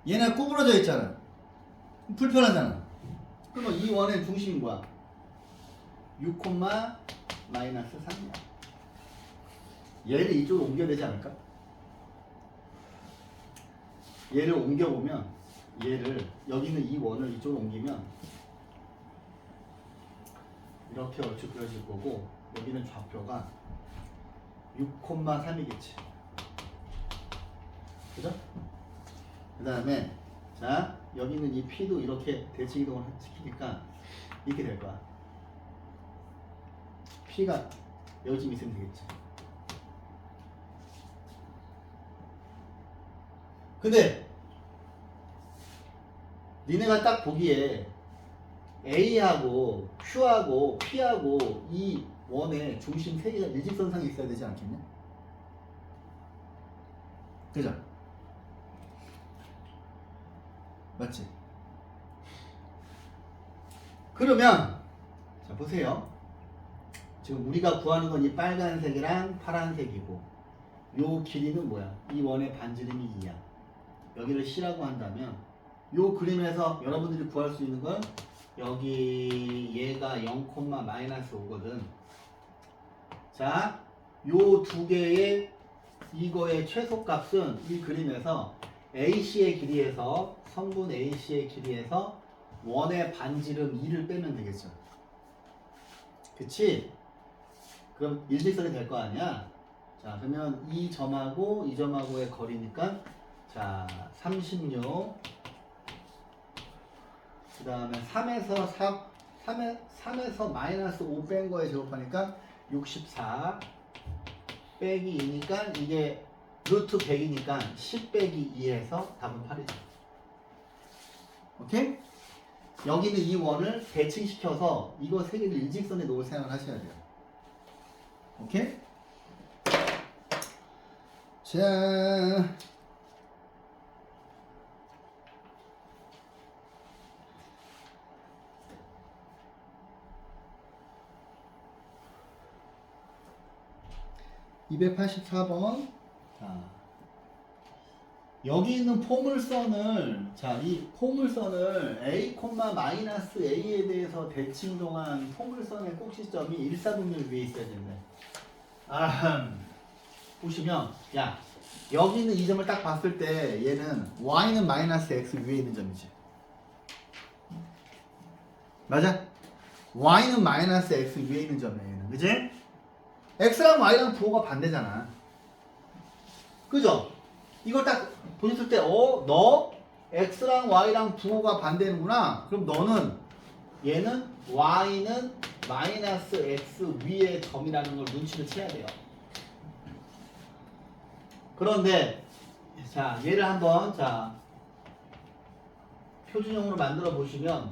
얘네 구부러져 있잖아. 불편하잖아. 그러면 이 원의 중심인 거야. 6, 마이너스 3이야. 얘를 이쪽으로 옮겨야 되지 않을까? 얘를 옮겨보면 얘를 여기 있는 이 원을 이쪽으로 옮기면 이렇게 얼추 그려질 거고 여기는 좌표가 6,3이겠지. 그죠? 그 다음에 자 여기 있는 이 P도 이렇게 대칭 이동을 시키니까 이렇게 될 거야. P가 여기 있으면 되겠지. 근데 니네가 딱 보기에 A하고 Q하고 P하고 이 원의 중심 세 개가 일직선상에 있어야 되지 않겠냐? 그죠? 맞지? 그러면 자 보세요. 지금 우리가 구하는 건 이 빨간색이랑 파란색이고 요 길이는 뭐야? 이 원의 반지름이 2야. 여기를 C라고 한다면 요 그림에서 여러분들이 구할 수 있는 건 여기 얘가 0, 마이너스 5거든. 자, 요 두 개의 이거의 최소값은 이 그림에서 AC의 길이에서 성분 AC의 길이에서 원의 반지름 2를 빼면 되겠죠. 그치? 그럼 일직선이 될 거 아니야? 자, 그러면 이 점하고 이 점하고의 거리니까 자, 36 그 다음에 3에서 마이너스 5 뺀 거에 제곱하니까 64 빼기 2니까 이게 루트 100이니까 10 빼기 2에서 답은 8이죠. 오케이? 여기는 이 원을 대칭시켜서 이거 세 개를 일직선에 놓을 생각을 하셔야 돼요. 오케이? 자, (284번) 자, 여기 있는 포물선을 이 포물선을 A, 마이너스 A에 대해서 대칭동한 포물선의 꼭지점이 일사분면 위에 있어야 된대. 보시면 야 여기 있는 이 점을 딱 봤을 때 얘는 Y는 마이너스 X 위에 있는 점이지. 맞아? Y는 마이너스 X 위에 있는 점이야 얘는. 그지? X랑 Y랑 부호가 반대잖아. 그죠? 이걸 딱 보셨을 때 너 X랑 Y랑 부호가 반대는구나. 그럼 너는 얘는 Y는 마이너스 X 위의 점이라는 걸 눈치를 채야 돼요. 그런데 자 얘를 한번 표준형으로 만들어 보시면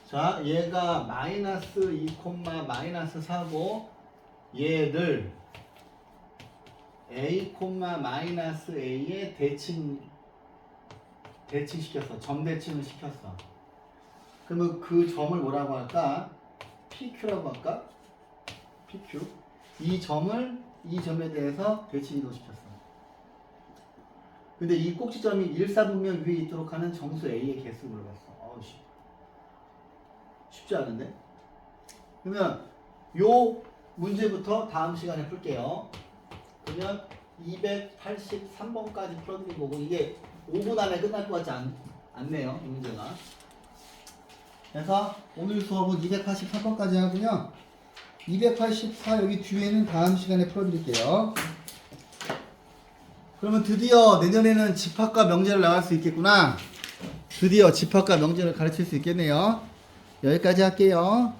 자, 얘가 마이너스 2, 마이너스 4고 얘를 a, 마이너스 a에 대칭시켰어. 점대칭을 시켰어. 그러면 그 점을 뭐라고 할까? PQ라고 할까? PQ. 이 점에 대해서 대칭 이동시켰어. 근데 이 꼭지점이 일사분면 위에 있도록 하는 정수 A의 개수 물어봤어. 쉽지 않은데? 그러면 요 문제부터 다음 시간에 풀게요. 그러면 283번까지 풀어드린 거고, 이게 5분 안에 끝날 것 같지 않네요, 이 문제가. 그래서 오늘 수업은 283번까지 하고요. 284 여기 뒤에는 다음 시간에 풀어드릴게요. 그러면 드디어 내년에는 집합과 명제를 나갈 수 있겠구나. 드디어 집합과 명제를 가르칠 수 있겠네요. 여기까지 할게요.